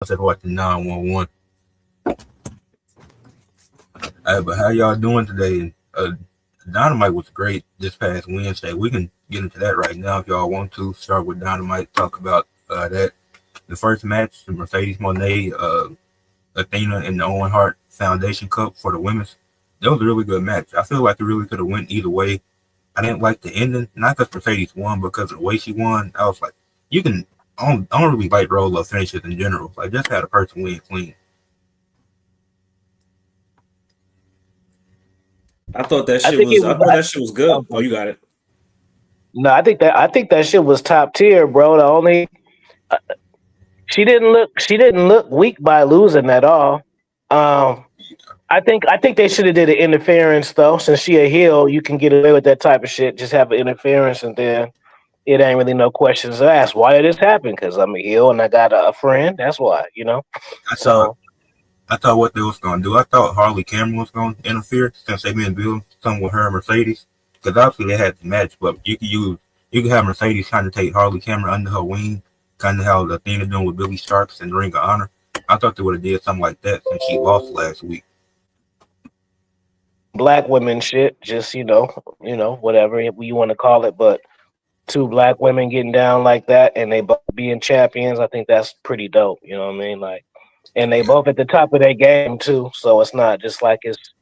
instead of watching 911. But how y'all doing today? Dynamite was great this past Wednesday. We can get into that right now if y'all want to. Start with Dynamite, talk about that. The first match, the Mercedes Monet, Athena, and the Owen Hart Foundation Cup for the women's. That was a really good match. I feel like it really could have went either way. I didn't like the ending, not because Mercedes won, but because of the way she won. I was like, you can. I don't really like roll up finishes in general. Like, just had a person win clean. I think it I was. thought that shit was good. Oh, you got it. No, I think that shit was top tier, bro. The only she didn't look weak by losing at all. Um, I think they should have did an interference though. Since she a heel, you can get away with that type of shit. Just have an interference, and then it ain't really no questions asked. Why did this happen? Because I'm a heel and I got a friend. That's why. I thought So I thought what they was gonna do. I thought Harley Cameron was gonna interfere since they been building something with her and Mercedes. Because obviously they had the match, but you could have Mercedes trying to take Harley Cameron under her wing, kind of how the thing they're doing with Billy Starks and Ring of Honor. I thought they would have did something like that since she lost last week. black women shit. Just whatever you want to call it, but two black women getting down like that and they both being champions, I think that's pretty dope. You know what I mean? Like, and they Yeah, both at the top of their game too. So it's not just like it's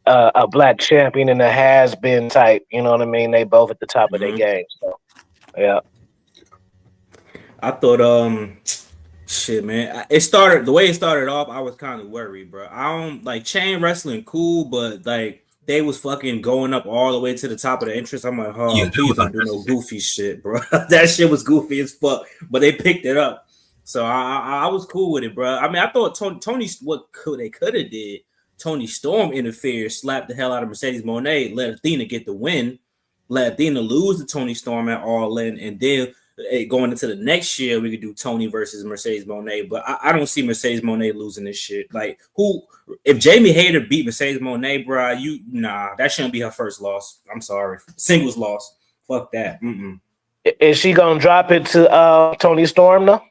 a black champion and a has been type. You know what I mean? They both at the top of their Hmm. game. So yeah, I thought, shit, man. It started the way it started off. I was kind of worried, bro. I don't like chain wrestling, cool, but like they was fucking going up all the way to the top of the entrance. I'm like, yeah, oh, that please was don't do no unnecessary. goofy shit, bro. That shit was goofy as fuck, but they picked it up. So I was cool with it, bro. I mean, I thought Tony what could they could have did. Tony Storm interfered, slapped the hell out of Mercedes Monet, let Athena get the win, let Athena lose to Tony Storm at All In, and then going into the next year, we could do Tony versus Mercedes Monet. But I don't see Mercedes Monet losing this shit. Like, who? If Jamie Hayter beat Mercedes Monet, bro, that shouldn't be her first loss. I'm sorry, singles loss. Fuck that. Mm-mm. is she gonna drop it to Tony Storm though?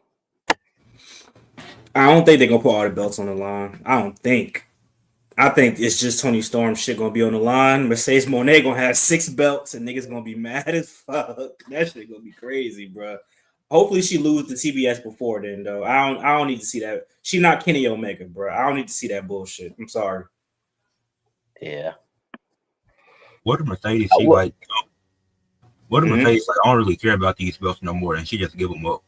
I don't think they're gonna put all the belts on the line. I don't think. I think it's just Tony Storm shit gonna be on the line. Mercedes Monet gonna have 6 belts and niggas gonna be mad as fuck. That shit gonna be crazy, bro. Hopefully she lose the TBS before then, though. I don't need to see that. She not Kenny Omega, bro. I don't need to see that bullshit. I'm sorry. Yeah. What if Mercedes? Uh, She wh- like, what if Mm-hmm. Mercedes like? I don't really care about these belts no more, and she just give them up.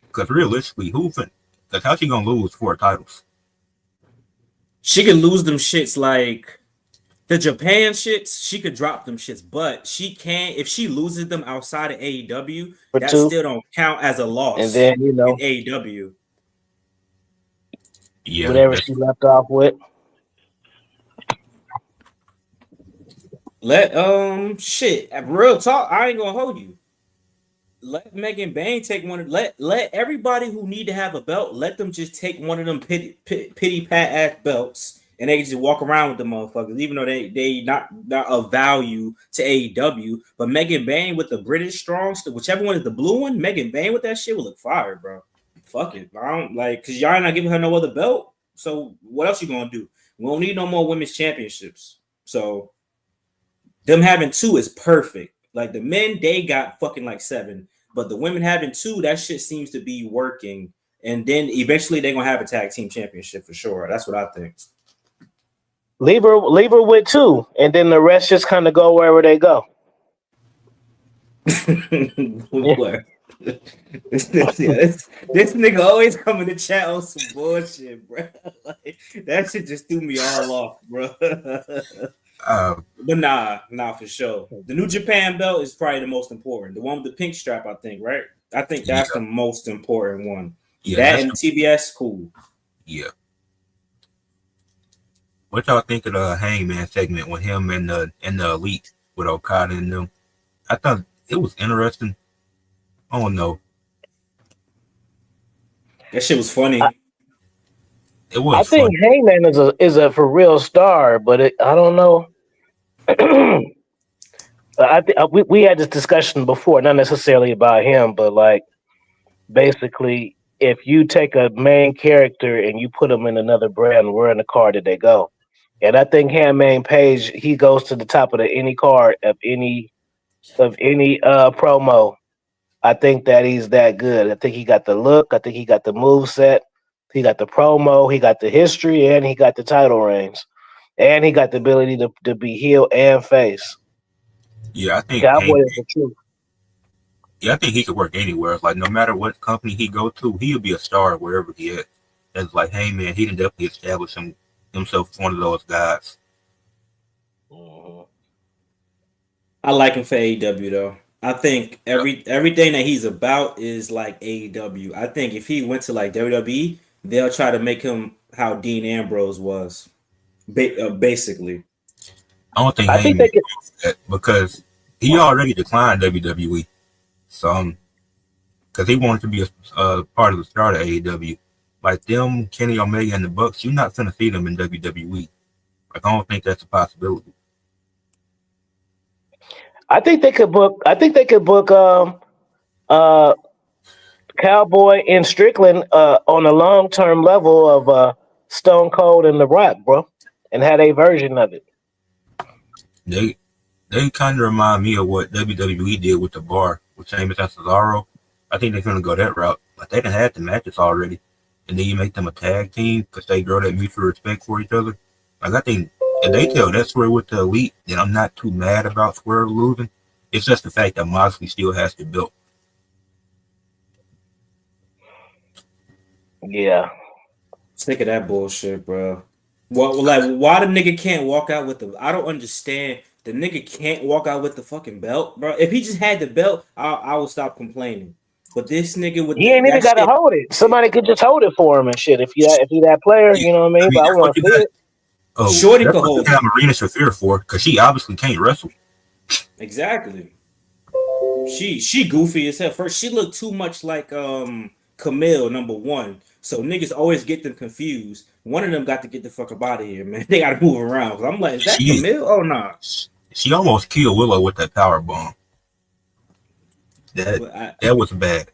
Because realistically, Because how she gonna lose 4 titles? She could lose them shits like the Japan shits. She could drop them shits, but she can't if she loses them outside of AEW. for That two, still don't count as a and loss then in AEW. Yeah, whatever that's she left off with. Let shit real talk. I ain't gonna hold you. Let Megan Bain take one. Let everybody who need to have a belt. Let them just take one of them pity pat ass belts, and they can just walk around with the motherfuckers, even though they not of value to AEW. But Megan Bain with the British Strong, whichever one is the blue one, Megan Bain with that shit will look fire, bro. Fuck it, I don't like because y'all not giving her no other belt. So what else you gonna do? We don't need no more women's championships. So them having two is perfect. Like the men, they got fucking like 7, but the women having two, that shit seems to be working. And then eventually they're gonna have a tag team championship for sure. That's what I think. Leave her with two, and then the rest just kind of go wherever they go. Yeah. What? This nigga always coming to chat on some bullshit, bro. Like, that shit just threw me all off, bro. uh, But nah, for sure. The New Japan belt is probably the most important. The one with the pink strap, I think, right? I think that's yeah, the most important one. yeah, That that's and TBS, cool. yeah. What y'all think of the Hangman segment with him and the Elite with Okada and them? I thought it was interesting. I don't know. That shit was I, funny. It I was think fun. Hangman is a for real star, but I don't know. I think we had this discussion before, not necessarily about him, but like basically if you take a main character and you put them in another brand, where in the card did they go? And I think Handmaid Page, he goes to the top of any card of any promo. I think that he's that good. I think he got the look. I think he got the move set. He got the promo. He got the history, and he got the title reigns, and he got the ability to be heel and face. Yeah, I think Cowboy is the truth. I think he could work anywhere. It's like no matter what company he go to, he'll be a star wherever he at. It's like, hey man, he can definitely establish himself as one of those guys. Mhm. I like him for AEW though. I think everything that he's about is like AEW. I think if he went to like WWE, they'll try to make him how Dean Ambrose was, basically. I don't think I think Heyman they could. that because he already declined WWE. So, because he wanted to be a part of the start of AEW. Like them, Kenny Omega and the Bucks, you're not going to see them in WWE. Like, I don't think that's a possibility. I think they could book. I think they could book. Uh, Cowboy and Strickland on a long term level of Stone Cold and The Rock, bro, and had a version of it. They kind of remind me of what WWE did with the Bar with Sheamus and Cesaro. I think they're going to go that route. Like they can have the matches already, and then you make them a tag team because they grow that mutual respect for each other. Like I think if they tell that story with the Elite, then I'm not too mad about Swerve losing. It's just the fact that Moxley still has the belt. Yeah. Sick of that bullshit, bro. Well, like, why the nigga can't walk out with the? I don't understand. The nigga can't walk out with the fucking belt, bro. If he just had the belt, I would stop complaining. But this nigga with He ain't even that got to shit, hold it. Somebody could just hold it for him and shit. If he that player, Yeah, you know what I mean. I mean But I that's what want you to see got. it. Oh, Shorty that's could what you hold have it. Marina Shafir for because she obviously can't wrestle. Exactly. She goofy as hell. First, she looked too much like Camille #1. So niggas always get them confused. One of them got to get the fuck up out of here, man. They got to move around. 'Cause I'm like, is that She Camille? Oh nah. she almost killed Willow with that power bomb. That But that was bad.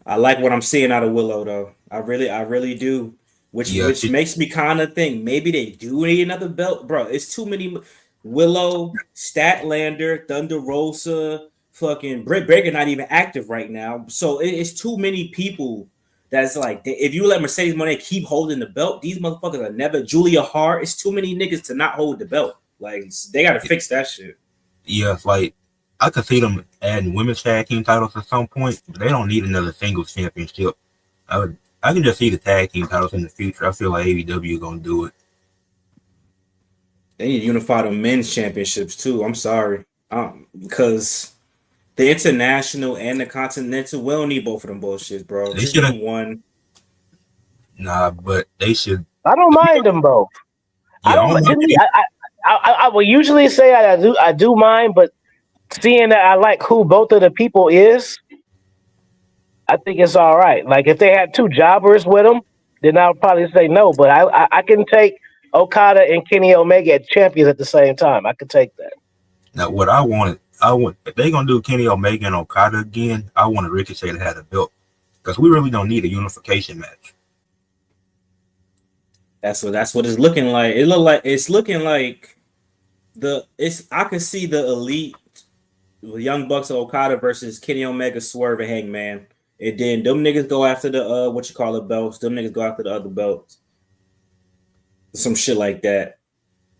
I like what I'm seeing out of Willow though. I really do. Which Yeah, makes me kind of think maybe they do need another belt, bro. It's too many. Willow, Statlander, Thunder Rosa, fucking Britt Baker not even active right now. So it's too many people. That's like if you let Mercedes Moné keep holding the belt, these motherfuckers are never. Julia Hart. It's too many niggas to not hold the belt. Like they got to fix that shit. yeah, it's like I could see them adding women's tag team titles at some point, but they don't need another singles championship. I can just see the tag team titles in the future. I feel like AEW gonna do it. They need to unify the men's championships too. I'm sorry, because the international and the continental, we don't need both of them bullshits, bro. They Just should do have one. but they should. I don't mind them both. I Yeah, I don't. don't To mind me, it. I will usually say I do mind, but seeing that I like who both of the people is, I think it's all right. Like if they had two jobbers with them, then I'll probably say no. But I can take Okada and Kenny Omega as champions at the same time. I could take that. Now, what I want if they gonna do Kenny Omega and Okada again, I want Ricochet to have the belt because we really don't need a unification match. That's what it's looking like. It's looking like I can see the elite Young Bucks of Okada versus Kenny Omega, Swerve, and Hangman. And then them niggas go after the what you call it belts. Them niggas go after the other belts. Some shit like that.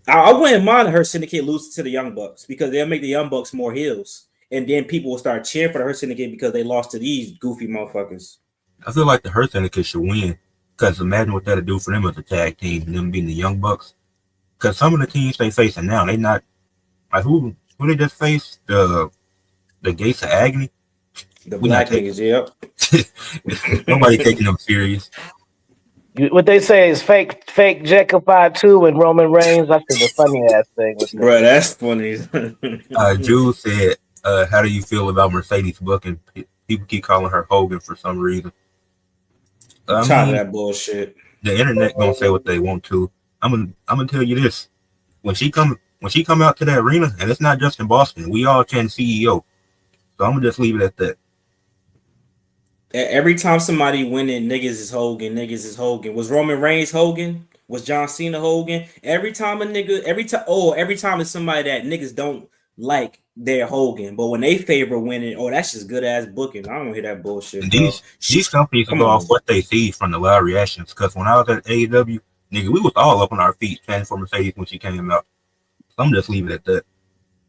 I wouldn't mind her syndicate losing to the Young Bucks because they'll make the Young Bucks more heels. And then people will start cheering for the Hurt Syndicate because they lost to these goofy motherfuckers. I feel like the Hurt Syndicate should win because imagine what that'll do for them as a tag team, them being the Young Bucks. Because some of the teams they facing now, they not like who they just faced the Gates of Agony. The black niggas, yep. Nobody taking them serious. What they say is fake Jacob 2 and Roman Reigns. That's the funny ass thing with them. Bro, that's funny. Jules said, "How do you feel about Mercedes booking? People keep calling her Hogan for some reason." I'm tired of that bullshit. The internet gonna say what they want to. I'm gonna tell you this: when she come out to the arena, and it's not just in Boston, we all chant CEO. So I'm gonna just leave it at that. Every time somebody winning, niggas is Hogan, niggas is Hogan. Was Roman Reigns Hogan? Was John Cena Hogan? Every time a nigga, every time it's somebody that niggas don't like, they're Hogan. But when they favor winning, that's just good ass booking. I don't want to hear that bullshit, And bro. these companies will Come go off on. what they see from the live reactions. Because when I was at AEW, nigga, we was all up on our feet chanting for Mercedes when she came out. So I'm just leaving it at that.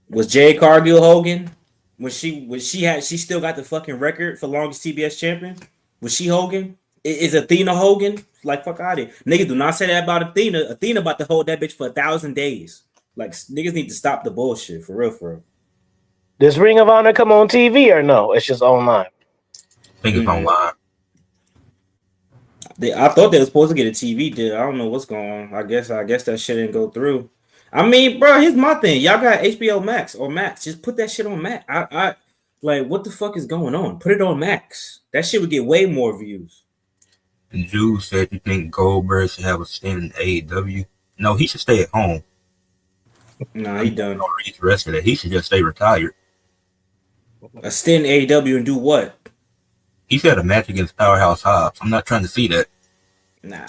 Was Jade Cargill Hogan? When she still got the fucking record for longest TBS champion? Was she Hogan? Is Athena Hogan? Like fuck out of here. Niggas do not say that about Athena. Athena about to hold that bitch for 1,000 days. Like niggas need to stop the bullshit for real, for real. Does Ring of Honor come on TV or no? It's just online. I think it's online. I thought they were supposed to get a TV deal. I don't know what's going on. I guess that shit didn't go through. I mean, bro, here's my thing. Y'all got HBO Max or Max. Just put that shit on Max. I like what the fuck is going on? Put it on Max. That shit would get way more views. And Jules said you think Goldberg should have a stint in AEW. No, he should stay at home. Nah, he done. The rest of that, he should just stay retired. A stint in AEW and do what? He said a match against Powerhouse Hobbs. I'm not trying to see that. Nah.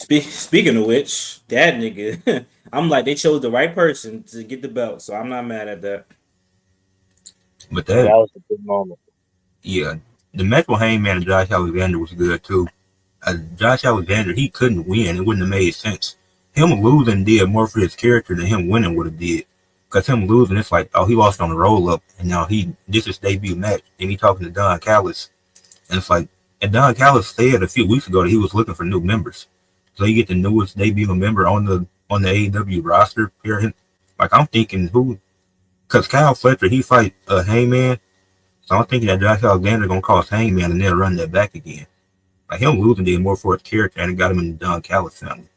Speaking of which, that nigga, I'm like, they chose the right person to get the belt, so I'm not mad at that. But That was a good moment. Yeah, the match with Hangman and Josh Alexander was good too. Josh Alexander, he couldn't win. It wouldn't have made sense. Him losing did more for his character than him winning would have did. Because him losing, it's like, oh, he lost on the roll up, and now this is debut match, and he talking to Don Callis, and it's like, and Don Callis said a few weeks ago that he was looking for new members, so you get the newest debut member on the AEW roster. Here, like I'm thinking who, because Kyle Fletcher he fight Hangman, so I'm thinking that Josh Alexander gonna cost Hangman and then run that back again. Like him losing did more for his character and it got him in the Don Callis family.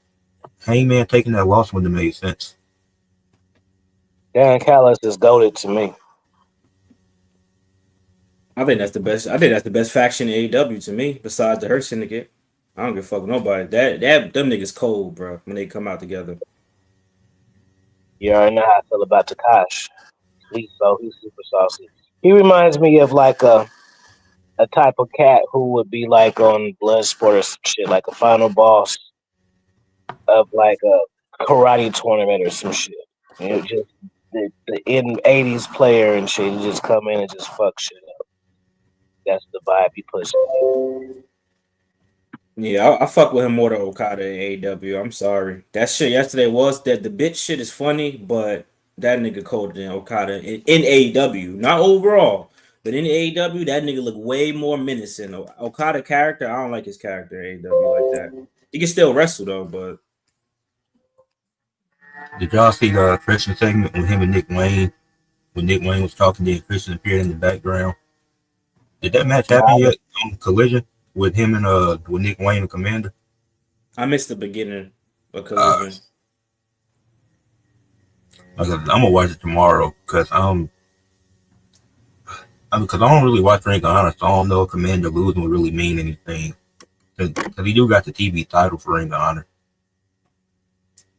Hangman taking that loss wouldn't have made sense. Dan Callis is goated to me. I think that's the best. I think that's the best faction in AEW to me, besides the Hurt Syndicate. I don't give a fuck with nobody. Them niggas cold, bro. When they come out together. You already know how I feel about Takash. He's super saucy. He reminds me of like a type of cat who would be like on Bloodsport or some shit, like a final boss of like a karate tournament or some shit. You know, just the in '80s player and shit. He just come in and just fuck shit up. That's the vibe he puts. Yeah, I fuck with him more than Okada in AEW. I'm sorry. That shit yesterday was that the bitch shit is funny, but that nigga colder than Okada in AEW. Not overall, but in AEW, that nigga look way more menacing. Okada character, I don't like his character in AEW like that. He can still wrestle though, but Did y'all see the Christian segment with him and Nick Wayne? When Nick Wayne was talking, then Christian appeared in the background. Did that match happen yet on Collision with him and with Nick Wayne and Commander? I missed the beginning of Collision. I'm gonna watch it tomorrow because because I don't really watch Ring of Honor, so I don't know if Commander losing would really mean anything. Because he do got the TV title for Ring of Honor.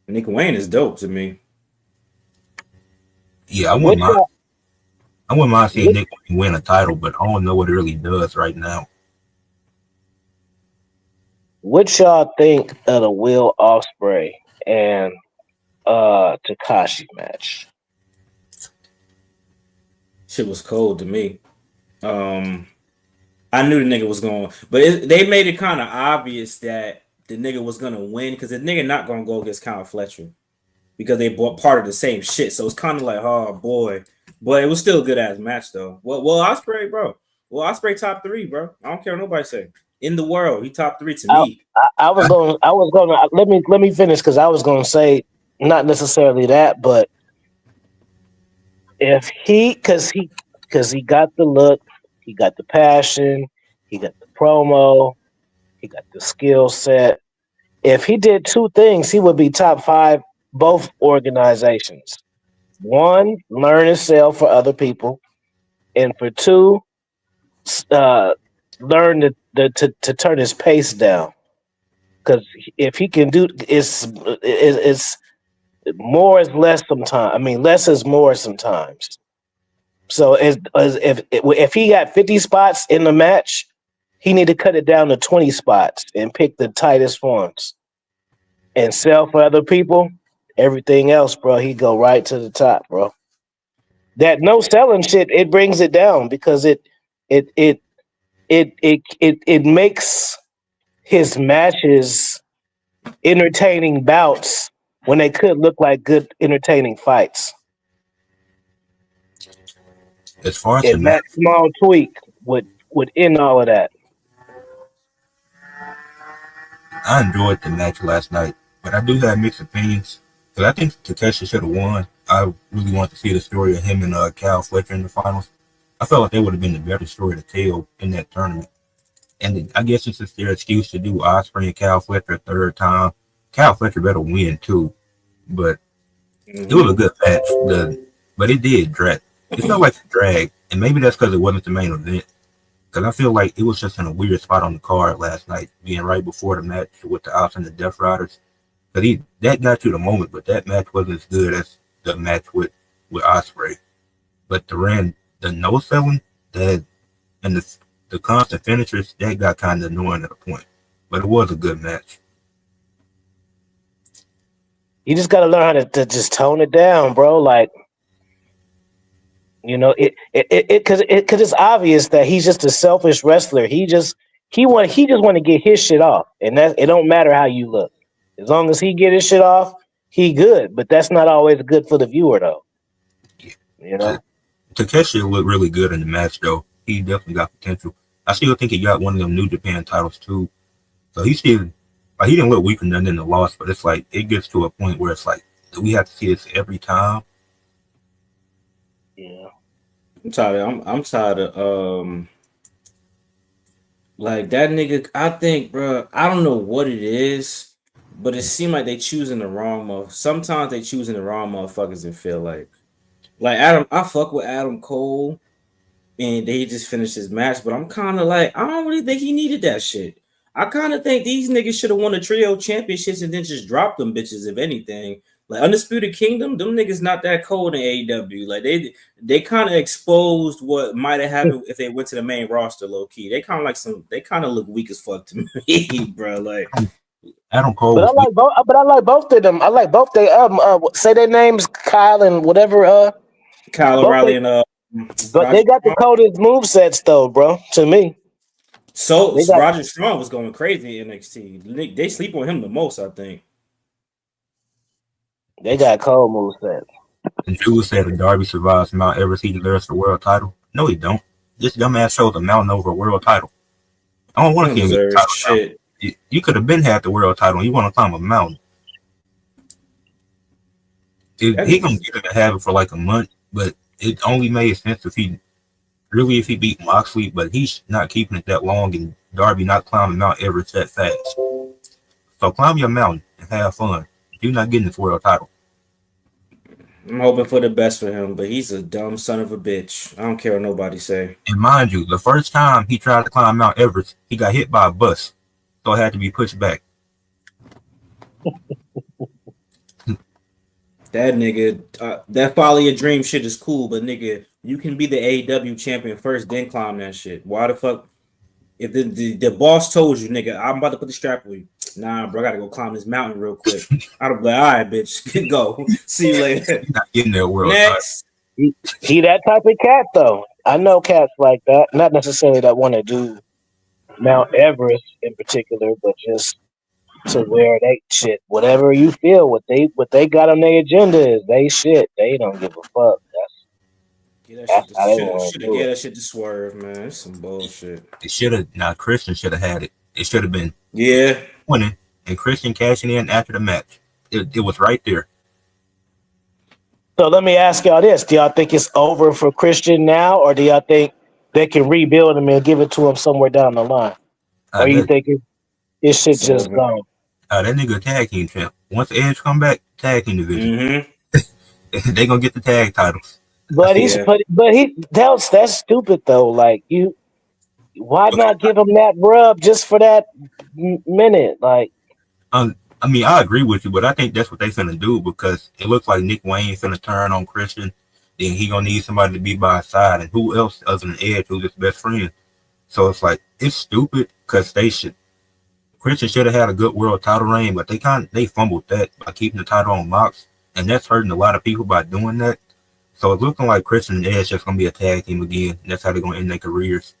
Nick Wayne is dope to me. Yeah, I wouldn't mind seeing Nick Wayne win a title, but I don't know what it really does right now. What y'all think of the Will Ospreay and Takashi match? Shit was cold to me. I knew the nigga was going, but they made it kind of obvious that the nigga was gonna win because the nigga not gonna go against Kyle Fletcher because they bought part of the same shit. So it's kind of like, oh boy, but it was still a good ass match though. Well, Ospreay, bro. Well, Ospreay top 3, bro. I don't care what nobody say in the world. He top 3 to me. I was going. Let me finish because I was going to say not necessarily that, but if because he got the look, he got the passion, he got the promo, he got the skill set. If he did 2 things, he would be top 5 both organizations. 1, learn and sell for other people, and for 2, learn to turn his pace down. Because if he can do, it's more is less sometimes. I mean, less is more sometimes. So if he got 50 spots in the match, he need to cut it down to 20 spots and pick the tightest ones and sell for other people. Everything else, bro, he go right to the top, bro. That no selling shit, it brings it down because it makes his matches entertaining bouts when they could look like good entertaining fights. As far as the And match, that small tweak would end all of that. I enjoyed the match last night, but I do have mixed opinions. Because I think Takeshi should have won. I really want to see the story of him and Cal Fletcher in the finals. I felt like they would have been the better story to tell in that tournament. And I guess it's just their excuse to do Ospreay and Cal Fletcher a third time. Cal Fletcher better win too, but it was a good match. But it did drag. It felt like a drag, and maybe that's because it wasn't the main event. Because I feel like it was just in a weird spot on the card last night, being right before the match with the Ops and the Death Riders. Because that got you the moment, but that match wasn't as good as the match with Ospreay. But the no selling, that and the constant finishers, that got kind of annoying at a point. But it was a good match. You just got to learn how to just tone it down, bro. Like, you know, because it's obvious that he's just a selfish wrestler. He just want to get his shit off, and that it don't matter how you look, as long as he get his shit off, he good. But that's not always good for the viewer, though. You know, Takeshi looked really good in the match, though. He definitely got potential. I still think he got one of them New Japan titles too. So he still, like, he didn't look weaker than in the loss, but it's like it gets to a point where it's like, do we have to see this every time? yeah. I'm tired of like that nigga. I think, bro. I don't know what it is, but it seemed like they choosing the wrong sometimes they choosing the wrong motherfuckers and feel like Adam. I fuck with Adam Cole, and they just finished his match, but I'm kind of like, I don't really think he needed that shit. I kind of think these niggas should have won the trio championships and then just dropped them bitches, if anything. Like Undisputed Kingdom, them niggas not that cold in AEW. Like they kind of exposed what might have happened if they went to the main roster low key. They kind of look weak as fuck to me, bro. Like Adam Cole, but I like both of them. I like both. They say their names, Kyle and whatever. Kyle O'Reilly and but they got the coldest movesets though, bro. To me. So Roger Strong was going crazy in NXT. They sleep on him the most, I think. They got cold movesets. And Drew said that Darby survives Mount Everest, he deserves the world title. No, he don't. This dumbass shows a mountain over a world title. I don't want to see him get the title. Shit. You could have been had the world title and you want to climb a mountain. He gonna get it to have it for like a month, but it only made sense if he beat Moxley, but he's not keeping it that long, and Darby not climbing Mount Everest that fast. So climb your mountain and have fun. You're not getting this world title. I'm hoping for the best for him, but he's a dumb son of a bitch. I don't care what nobody say. And mind you, the first time he tried to climb Mount Everest, he got hit by a bus, so it had to be pushed back. That nigga, that follow your dream shit is cool, but nigga, you can be the AEW champion first, then climb that shit. Why the fuck? If the boss told you, nigga, I'm about to put the strap on you. Nah, bro, I gotta go climb this mountain real quick. I'd be like, all right, bitch, go. See you later. He's not getting that world Next. He that type of cat, though. I know cats like that. Not necessarily that want to do Mount Everest in particular, but just to where they shit. Whatever you feel, what they got on their agenda is they shit. They don't give a fuck. That's how they want to do it. That shit to Swerve, man. It's some bullshit. It should have. Now Christian should have had it. It should have been winning and Christian cashing in after the match. It was right there. So let me ask y'all this: do y'all think it's over for Christian now, or do y'all think they can rebuild him and give it to him somewhere down the line? Or you think his shit just gone? That nigga tag team champ. Once Edge come back, tag team division. They gonna get the tag titles. But that's stupid though. Like why not give him that rub just for that minute? Like, I mean, I agree with you, but I think that's what they finna do because it looks like Nick Wayne finna turn on Christian, then he gonna need somebody to be by his side, and who else other than Edge, who's his best friend? So it's like it's stupid because Christian should have had a good world title reign, but they fumbled that by keeping the title on Mox, and that's hurting a lot of people by doing that. So it's looking like Christian and Edge just gonna be a tag team again. And that's how they're gonna end their careers.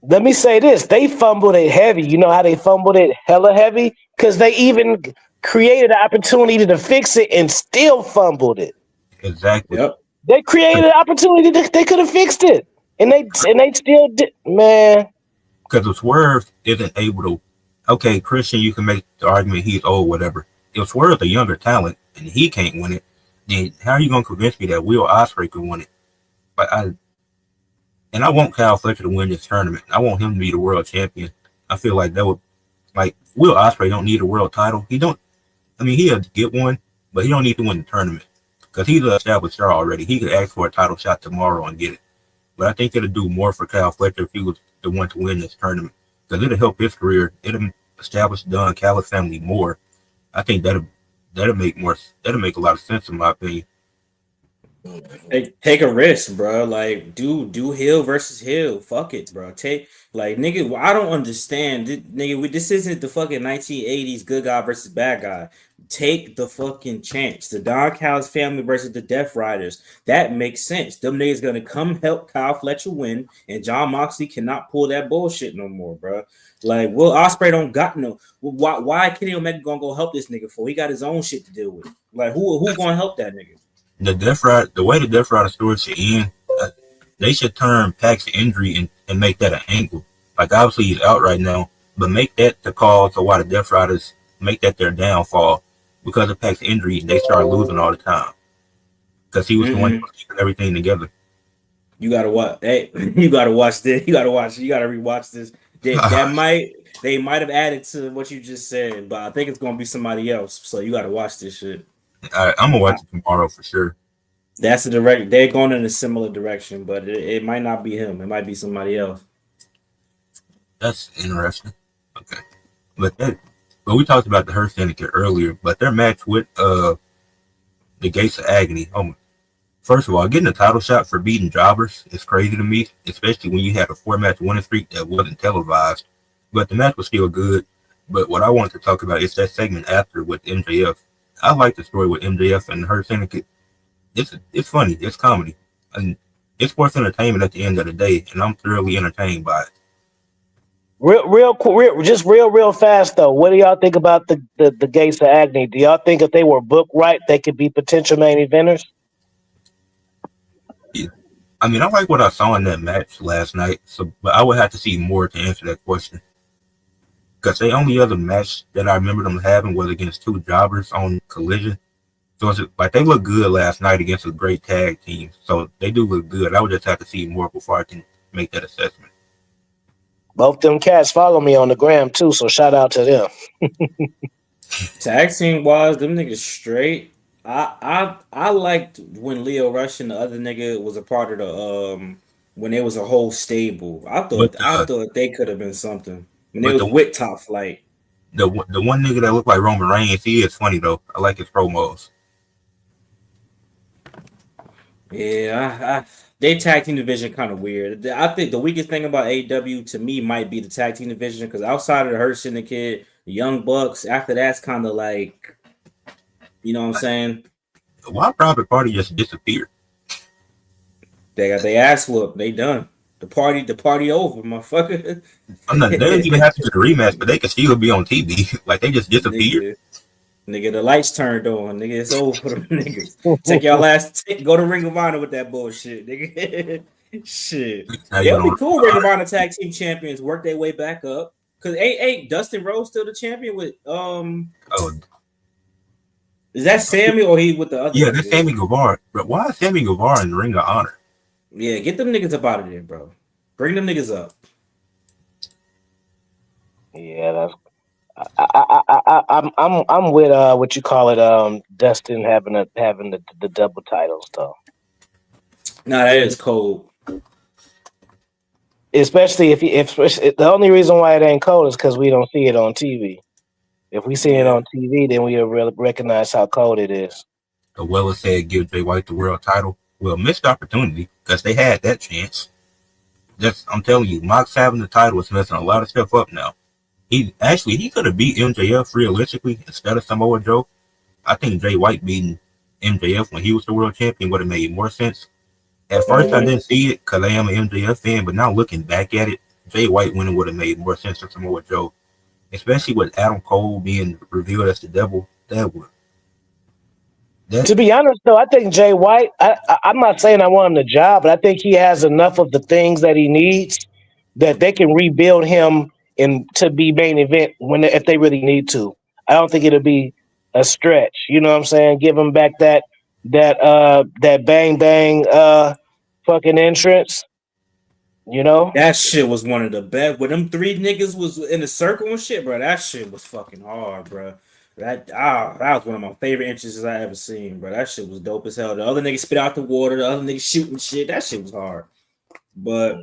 Let me say this: they fumbled it heavy. You know how they fumbled it hella heavy? Because they even created an opportunity to fix it and still fumbled it. Exactly. Yep. They created an opportunity that they could have fixed it, and they still did. Man, Because if Swerve isn't able to, okay, Christian, you can make the argument he's old, whatever. If Swerve's a younger talent and he can't win it, then how are you gonna convince me that Will Ospreay can win it? But I want Kyle Fletcher to win this tournament. I want him to be the world champion. I feel like that would, like, Will Ospreay don't need a world title. He'll get one, but he don't need to win the tournament because he's an established star already. He could ask for a title shot tomorrow and get it. But I think it'll do more for Kyle Fletcher if he was the one to win this tournament because it'll help his career. It'll establish Don Callis family more. I think that'll make a lot of sense in my opinion. Take a risk, bro. Like, do heel versus heel. Fuck it, bro. Nigga. I don't understand, nigga. This isn't the fucking 1980s good guy versus bad guy. Take the fucking chance. The Don Callis family versus the Death Riders. That makes sense. Them niggas gonna come help Kyle Fletcher win, and John Moxley cannot pull that bullshit no more, bro. Like, Will Ospreay don't got no. Why Kenny Omega gonna go help this nigga for? He got his own shit to deal with. Like, who gonna help that nigga? The way the Death Rider story should end, they should turn Pac's injury and make that an angle. Like, obviously he's out right now, but make that the cause of why the Death Riders make that their downfall. Because of Pac's injury, they start losing all the time. Because he was the one keeping everything together. You gotta watch. Hey, you gotta watch this. You gotta rewatch this. They might have added to what you just said, but I think it's gonna be somebody else. So you gotta watch this shit. I'm gonna watch it tomorrow for sure. That's the direct. They're going in a similar direction, but it might not be him. It might be somebody else. That's interesting. Okay, but we talked about the Hurt Syndicate earlier, but their match with the Gates of Agony. First of all, getting a title shot for beating jobbers is crazy to me, especially when you had a 4-match winning streak that wasn't televised. But the match was still good. But what I wanted to talk about is that segment after with MJF. I like the story with MJF and her Syndicate. It's funny. It's comedy. And it's sports entertainment at the end of the day, and I'm thoroughly entertained by it. Real fast though. What do y'all think about the Gates of Agony? Do y'all think if they were booked right, they could be potential main eventers? Yeah. I like what I saw in that match last night. But I would have to see more to answer that question. Because the only other match that I remember them having was against two jobbers on Collision. So it's like they look good last night against a great tag team. So they do look good. I would just have to see more before I can make that assessment. Both them cats follow me on the gram too, so shout out to them. Tag team wise, them niggas straight. I liked when Leo Rush and the other nigga was a part of the when it was a whole stable. I thought they could have been something. When it was with Top Flight. The one nigga that looked like Roman Reigns, he is funny though. I like his promos. Yeah, they tag team division kind of weird. I think the weakest thing about AEW to me might be the tag team division because outside of the Hurt Syndicate, the Young Bucks, after that's kind of like, you know what I'm saying? Why Private Party just disappeared? They got their ass whooped. They done. The party over, motherfucker. They didn't even have to get a rematch, but they could still be on TV. Like they just disappeared. Nigga, the lights turned on. Nigga, it's over for them niggas. Take y'all ass. Go to Ring of Honor with that bullshit, nigga. Shit. It'll be cool. Ring of Honor tag team champions work their way back up. Cause ain't Dustin Rhodes still the champion with Is that Sammy or he with the other? Yeah, that's Sammy Guevara. But why is Sammy Guevara in Ring of Honor? Yeah, get them niggas up out of there, bro. Bring them niggas up. Yeah, I'm with what you call it, Dustin having the double titles though. Nah, that is cold. Especially if the only reason why it ain't cold is because we don't see it on TV. If we see it on TV, then we'll really recognize how cold it is. The Weller said give Jay White the world title. Well, missed opportunity because they had that chance. I'm telling you, Mox having the title is messing a lot of stuff up now. He could have beat MJF realistically instead of Samoa Joe. I think Jay White beating MJF when he was the world champion would have made more sense. At first, I didn't see it because I am an MJF fan, but now looking back at it, Jay White winning would have made more sense than Samoa Joe, especially with Adam Cole being revealed as the devil. To be honest, though, I think Jay White. I'm not saying I want him the job, but I think he has enough of the things that he needs that they can rebuild him to be main event if they really need to. I don't think it'll be a stretch. You know what I'm saying? Give him back that bang bang fucking entrance. You know? That shit was one of the best. When them three niggas was in a circle and shit, bro, that shit was fucking hard, bro. That was one of my favorite entrances I ever seen, bro. That shit was dope as hell. The other nigga spit out the water, the other nigga shooting shit. That shit was hard. But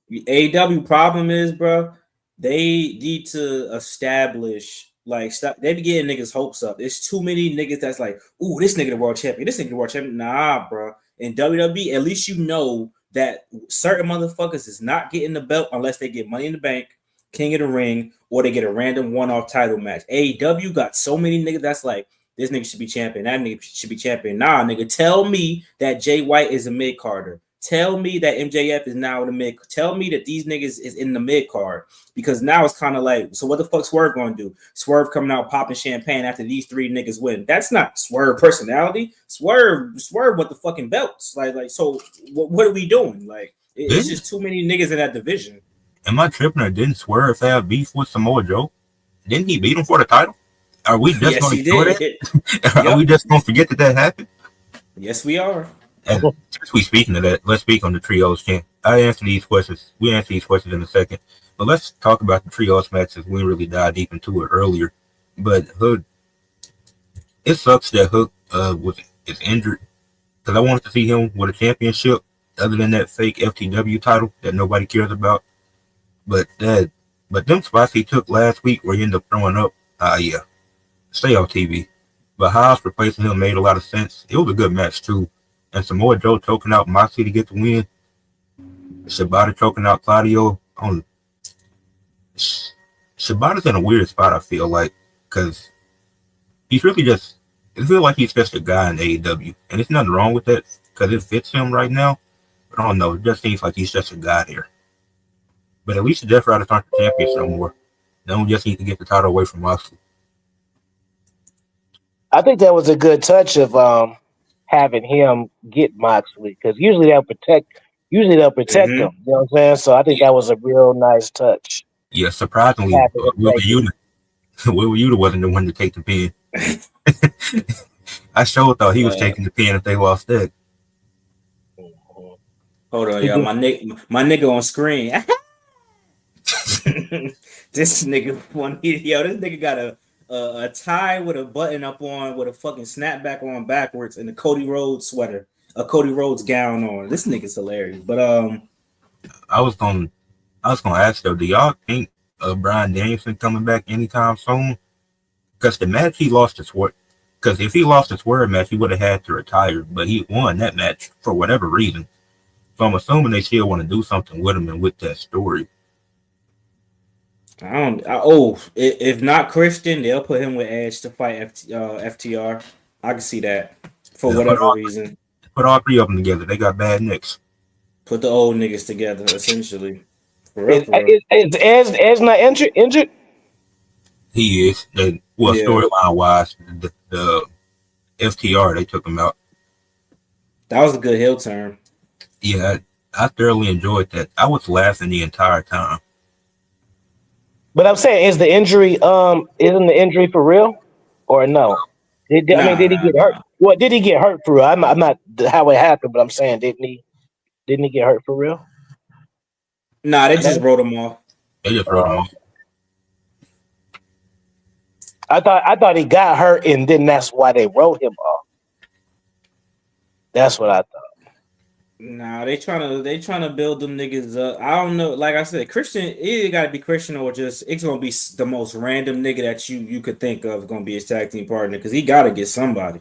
the AEW problem is, bro, they need to establish stop. They be getting niggas hopes up. There's too many niggas that's like, ooh, this nigga the world champion. This nigga the world champion. Nah, bro. In WWE, at least you know that certain motherfuckers is not getting the belt unless they get Money in the Bank, King of the Ring, or they get a random one-off title match. AEW got so many niggas that's like, this nigga should be champion. That nigga should be champion. Nah, nigga, tell me that Jay White is a mid-carder. Tell me that MJF is now in the mid. Tell me that these niggas is in the mid card, because now it's kind of like, so what the fuck Swerve gonna do? Swerve coming out popping champagne after these three niggas win. That's not Swerve personality. Swerve what the fucking belts. So what are we doing? It's just too many niggas in that division. Am I tripping, or didn't Swerve have beef with Samoa Joe? Didn't he beat him for the title? Are we just going to ignore that? Are we just going to forget that happened? Yes, we are. And since we speaking of that, let's speak on the trios, champ. I answer these questions. We answer these questions in a second, but let's talk about the trios matches. We really dive deep into it earlier, but Hook. It sucks that Hook is injured because I wanted to see him with a championship other than that fake FTW title that nobody cares about. But them spots he took last week where he ended up throwing up. Yeah, stay off TV. But Haas replacing him made a lot of sense. It was a good match too. And Samoa Joe choking out Moxley to get the win. Shibata choking out Claudio. Shibata's in a weird spot, I feel like, because he's really just, it feels like he's just a guy in AEW. And there's nothing wrong with that because it fits him right now. But I don't know. It just seems like he's just a guy there. But at least Jeff Ryder's not the champion no more. They don't just need to get the title away from Moxley. I think that was a good touch of having him get Moxley, because usually they'll protect him. You know what I'm saying? So I think that was a real nice touch. Yeah, surprisingly, Will Yuta wasn't the one to take the pin. I sure thought he was taking the pin if they lost that. Hold on, y'all. My nigga on screen. This nigga funny. Yo, this nigga got a tie with a button up on, with a fucking snapback on backwards, and a Cody Rhodes sweater, a Cody Rhodes gown on. This nigga's hilarious. But I was gonna ask though, do y'all think Bryan Danielson coming back anytime soon? Because the match he lost to Swerve, because if he lost the Swerve match, he would have had to retire, but he won that match for whatever reason. So I'm assuming they still want to do something with him and with that story. If not Christian, they'll put him with Edge to fight FTR. I can see that for whatever reason. Put all three of them together. They got bad nicks. Put the old niggas together, essentially. Is Edge not injured? He is. Storyline wise, the FTR, they took him out. That was a good heel turn. Yeah, I thoroughly enjoyed that. I was laughing the entire time. But I'm saying, isn't the injury for real or no? Did he get hurt? What did he get hurt for real? I'm not how it happened, but I'm saying, didn't he get hurt for real? Nah, they just wrote him off. They just wrote him off. I thought he got hurt, and then that's why they wrote him off. That's what I thought. Nah, they trying to build them niggas up. I don't know. Like I said, Christian, it either got to be Christian or just it's gonna be the most random nigga that you could think of gonna be his tag team partner, because he got to get somebody.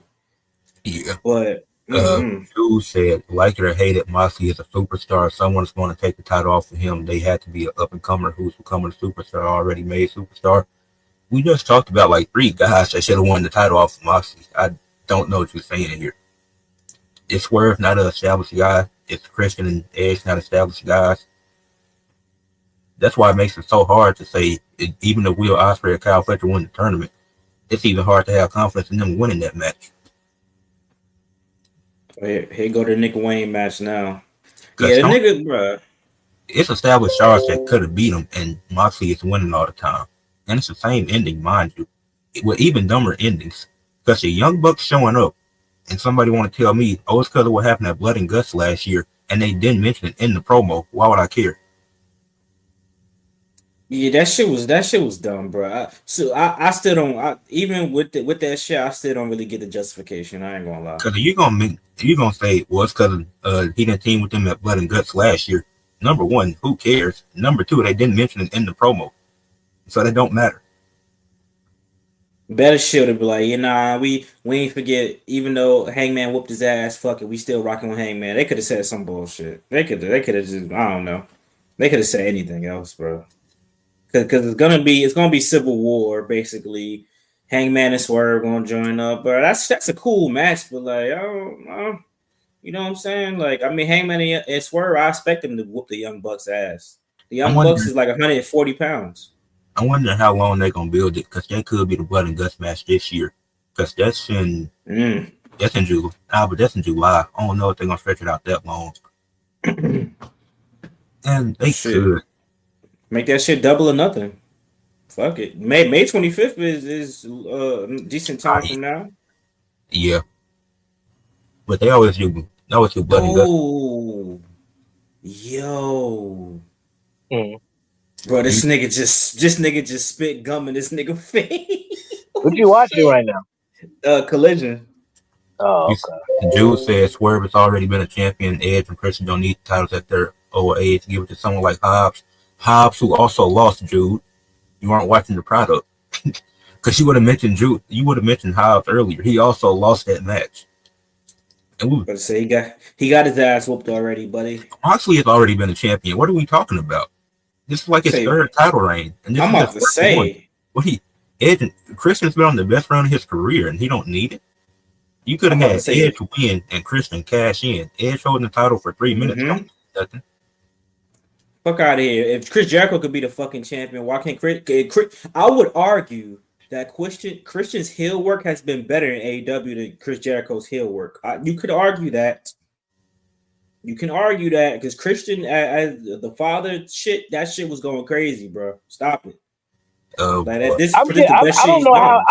Yeah. But Dude said, like it or hate it, Moxley is a superstar. Someone's going to take the title off of him. They had to be an up and comer who's becoming a superstar, already made superstar. We just talked about like 3 guys that should have won the title off of Moxley. I don't know what you're saying here. It's Swerve, not an established guy. It's Christian and Edge, not established guys. That's why it makes it so hard to say, even if Will Ospreay or Kyle Fletcher win the tournament, it's even hard to have confidence in them winning that match. Here go the Nick Wayne match now. Yeah, the nigga, bro. It's established stars that could have beat him, and Moxley is winning all the time. And it's the same ending, mind you, with even dumber endings. Because the Young Bucks showing up, and somebody want to tell me, oh, it's because of what happened at Blood and Guts last year, and they didn't mention it in the promo. Why would I care? Yeah, that shit was dumb, bro. I still don't. Even with that shit, I still don't really get the justification. I ain't gonna lie. Because you're gonna say, well, it's because he didn't team with them at Blood and Guts last year. Number one, who cares? Number two, they didn't mention it in the promo, so that don't matter. Better shit to be like, we ain't forget. Even though Hangman whooped his ass, fuck it, we still rocking with Hangman. They could have said some bullshit. They could have just, I don't know. They could have said anything else, bro. Because it's gonna be Civil War basically. Hangman and Swerve gonna join up, but that's a cool match. But like, I don't know, you know what I'm saying? Like, I mean, Hangman and Swerve, I expect them to whoop the Young Bucks ass. The Young Bucks is like 140 pounds. I wonder how long they're gonna build it, because that could be the Blood and Guts match this year. Because that's in July. But that's in July. I don't know if they're gonna stretch it out that long. And they could. Make that shit double or nothing. Fuck it. May 25th is decent time from now. Yeah. But they always do blood and guts. Yo. Bro, this nigga just spit gum in this nigga face. What you watching right now? Collision. Oh, okay. Jude says Swerve has already been a champion. Edge and Christian don't need titles at their old age. Give it to someone like Hobbs. Hobbs, who also lost, Jude. You aren't watching the product. Because you would have mentioned Jude. You would have mentioned Hobbs earlier. He also lost that match. But say he got his ass whooped already, buddy. Moxley has already been a champion. What are we talking about? This is like his third title reign. And this I'm about to say. Edge and Christian's been on the best run of his career, and he don't need it. You could have had Edge win and Christian cash in. Edge holding the title for 3 minutes. Don't do nothing. Fuck out of here. If Chris Jericho could be the fucking champion, why can't Chris? I would argue that Christian's heel work has been better in AEW than Chris Jericho's heel work. You could argue that. You can argue that because Christian, as the father, that shit was going crazy, bro. Stop it. I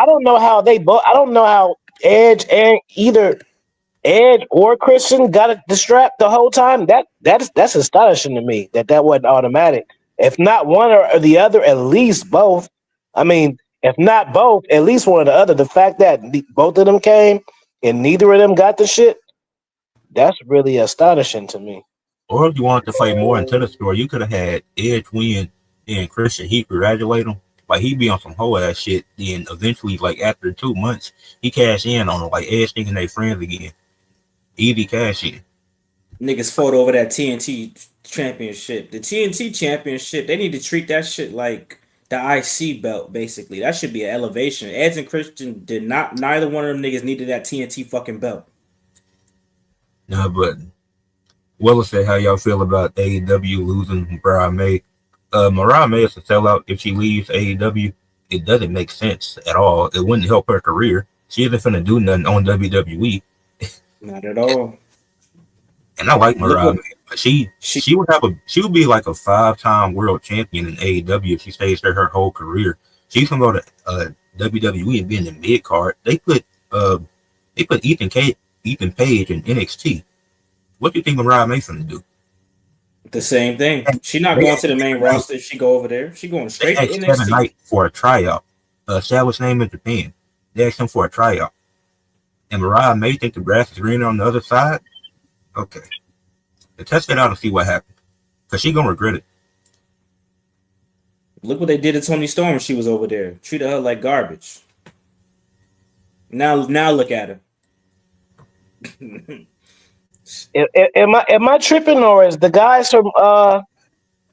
don't know how they both. I don't know how Edge and either Edge or Christian got it the strap the whole time. That's astonishing to me that wasn't automatic. If not one or the other, at least both. I mean, if not both, at least one or the other. The fact that both of them came and neither of them got the shit, that's really astonishing to me. Or if you wanted to play more into the story, you could have had Edge win and Christian. He congratulate him. Like, he'd be on some whole ass shit. Then eventually, like after 2 months, he cashed in on him. Like, Edge thinking they friends again. Easy cash in. Niggas fought over that TNT championship. The TNT championship, they need to treat that shit like the IC belt, basically. That should be an elevation. Edge and Christian neither one of them niggas needed that TNT fucking belt. Nah, but Willa said, how y'all feel about AEW losing Mariah May? Mariah May is a sellout. If she leaves AEW, it doesn't make sense at all. It wouldn't help her career. She isn't finna do nothing on WWE. Not at all. And I like Mariah May. She would be like a 5-time world champion in AEW if she stays there her whole career. She's gonna go to WWE and be in the mid card. They put Ethan Page in NXT. What do you think Mariah May's gonna do? The same thing. She's not going to the main roster if she go over there. She going straight to NXT. Kevin Knight for a tryout. Established name in Japan. They asked him for a tryout. And Mariah May think the grass is greener on the other side? Okay. But test it out and see what happens. Because she's going to regret it. Look what they did to Toni Storm when she was over there. Treated her like garbage. Now look at her. Am I tripping, or is the guys from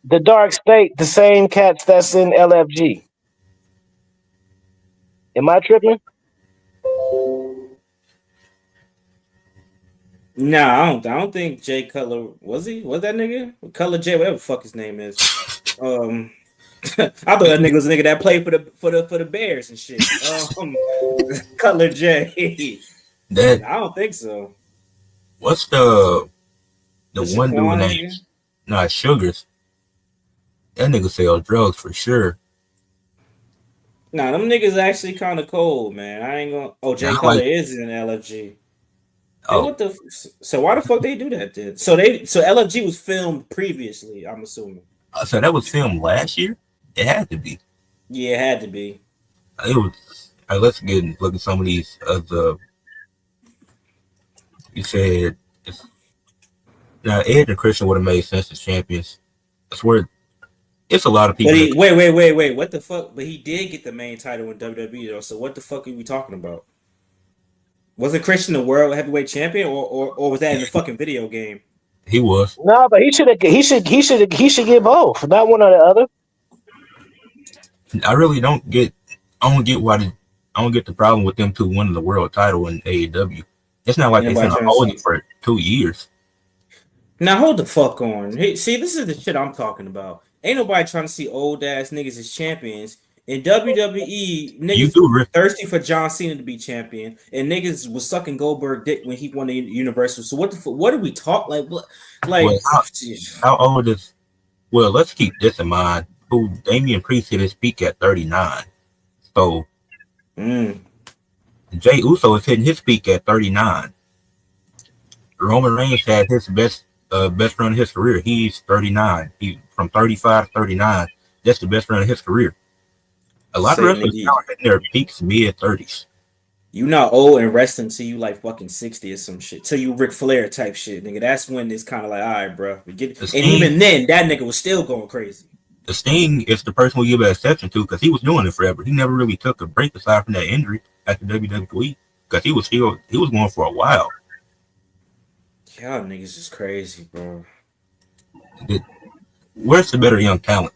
the Dark State the same cats that's in LFG? Am I tripping? Nah, I don't think Jay Cutler was he? Was that nigga? Cutler J, whatever the fuck his name is. I thought that nigga was a nigga that played for the Bears and shit. Cutler J. That I don't think so. what's the one dude Shaquan named nigga? not Sugars? That nigga sell drugs for sure. Nah, them niggas actually kind of cold, man. I ain't gonna. Oh, Jay I Cutler like is in LFG. Then oh what the? So why the fuck they do that then? So LFG was filmed previously. I'm assuming. so that was filmed last year. It had to be. Yeah, it had to be. It was. Let's look at some of these. You said now Edge and Christian would have made sense as champions. I swear, it's a lot of But people. he wait. What the fuck? But he did get the main title in WWE though. So what the fuck are we talking about? Wasn't Christian the world heavyweight champion, or was that in the fucking video game? He was. No, but he should get both, not one or the other. I really don't get. I don't get I don't get the problem with them two winning the world title in AEW. It's not like they Anybody finna trying to hold see? it for 2 years. Now hold the fuck on. Hey, see, this is the shit I'm talking about. Ain't nobody trying to see old ass niggas as champions. In WWE, You niggas do, thirsty for John Cena to be champion, and niggas was sucking Goldberg dick when he won the Universal. So what the fuck? What do we talk like? Like, well, how old is? Well, let's keep this in mind. Who Damian Priest hit his peak at 39. So Jey Uso is hitting his peak at 39. Roman Reigns had his best run of his career. He's 39. He from 35 to 39. That's the best run of his career. A lot of wrestlers now are hitting their peaks mid 30s. You not old and wrestling until you like fucking 60 or some shit. Till you Ric Flair type shit, nigga. That's when it's kind of like, all right, bro. And even then, that nigga was still going crazy. The Sting is the person we give an exception to because he was doing it forever. He never really took a break aside from that injury at the WWE because he was going for a while. Y'all niggas is crazy, bro. Where's the better young talent?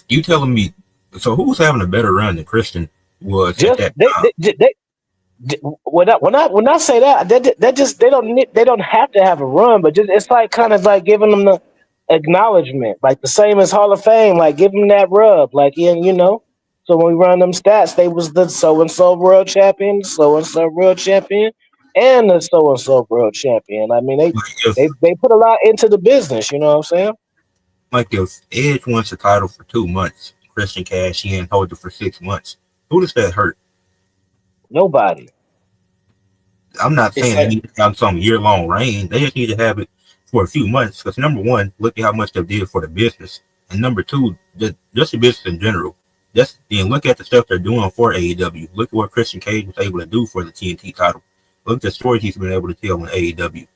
You telling me? So who's having a better run than Christian was Just at that time? When I say that they don't have to have a run, but just it's like kind of like giving them the acknowledgement, like the same as Hall of Fame, like give them that rub, like So when we run them stats, they was the so and so world champion, so and so world champion, and the so and so world champion. I mean, they put a lot into the business. You know what I'm saying? Like if Edge wants the title for 2 months, Christian cash in, hold it for 6 months. Who does that hurt? Nobody. I'm not saying they need to have some year-long reign. They just need to have it for a few months. Because number one, look at how much they did for the business, and number two, just the business in general. Then look at the stuff they're doing for AEW. Look at what Christian Cage was able to do for the TNT title. Look at the stories he's been able to tell in AEW.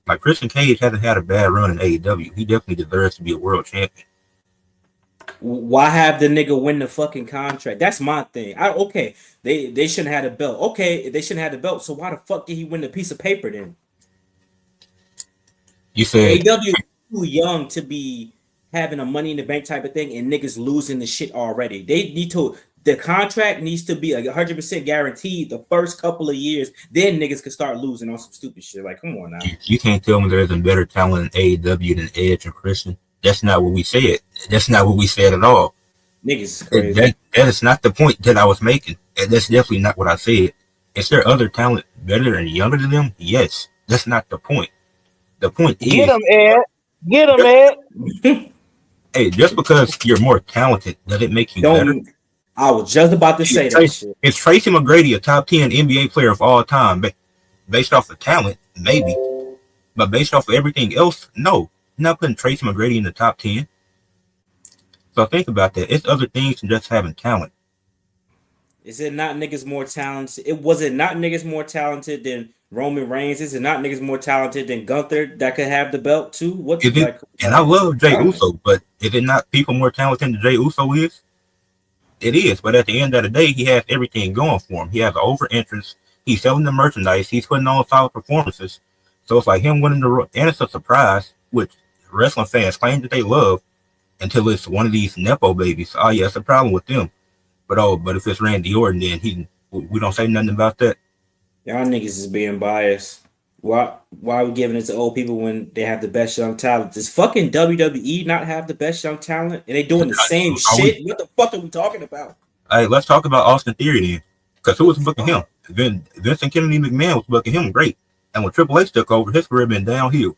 Like Christian Cage hasn't had a bad run in AEW. He definitely deserves to be a world champion. Why have the nigga win the fucking contract? That's my thing. They shouldn't have the belt. Okay, they shouldn't have the belt. So why the fuck did he win the piece of paper then? You said AEW too young to be having a money in the bank type of thing, and niggas losing the shit already. The contract needs to be 100% guaranteed the first couple of years. Then niggas can start losing on some stupid shit. Like, come on now. You can't tell me there isn't better talent in AEW than Edge and Christian. That's not what we said. That's not what we said at all. Niggas is crazy. That is not the point that I was making. That's definitely not what I said. Is there other talent better and younger than them? Yes. That's not the point. The point is... Get him, Ed. Get him, Ed. Hey, just because you're more talented, does it make you better? I was just about to say that shit. Is Tracy McGrady a top 10 NBA player of all time? Based off of talent, maybe. But based off of everything else, no. I'm not putting Tracy McGrady in the top 10. So think about that. It's other things than just having talent. Is it not niggas more talented? Was it not niggas more talented than Roman Reigns? Is it not niggas more talented than Gunther that could have the belt too? And I love Jey Uso, but is it not people more talented than Jey Uso is? It is, but at the end of the day, he has everything going for him. He has an over entrance. He's selling the merchandise. He's putting on solid performances. So it's like him winning and it's a surprise, which wrestling fans claim that they love until it's one of these nepo babies. Oh yeah, it's a problem with them. But if it's Randy Orton, then we don't say nothing about that. Y'all niggas is being biased. Why are we giving it to old people when they have the best young talent? Does fucking WWE not have the best young talent? And they doing the same shit? What the fuck are we talking about? Hey, let's talk about Austin Theory then. Because who was booking him? Vincent Kennedy McMahon was booking him great. And when Triple H took over, his career been downhill.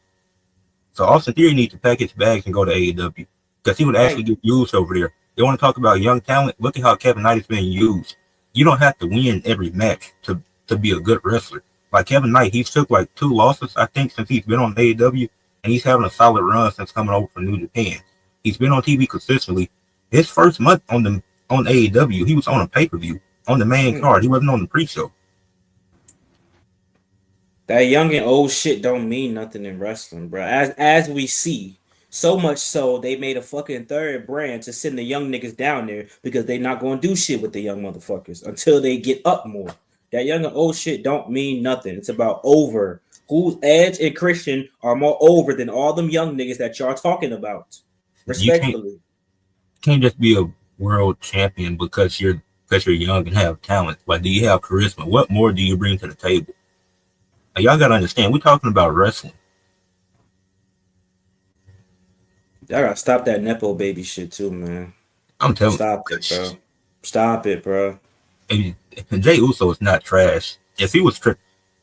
So Austin Theory needs to pack his bags and go to AEW. Because he would actually get used over there. You want to talk about young talent? Look at how Kevin Knight is being used. You don't have to win every match to be a good wrestler. Like Kevin Knight, he's took like 2 losses, I think, since he's been on AEW, and he's having a solid run since coming over from New Japan. He's been on TV consistently. His first month on AEW, he was on a pay-per-view on the main card. He wasn't on the pre-show. That young and old shit don't mean nothing in wrestling, bro. As we see, so much so they made a fucking third brand to send the young niggas down there because they not gonna do shit with the young motherfuckers until they get up more. That young and old shit don't mean nothing. It's about over. Who's Edge and Christian are more over than all them young niggas that y'all talking about. Respectfully. You can't just be a world champion because you're young and have talent. Like, do you have charisma? What more do you bring to the table? Now, y'all gotta understand, we're talking about wrestling. Y'all gotta stop that nepo baby shit too, man. I'm telling you. Stop it, bro. Stop it, bro. And Jey Uso is not trash. If he was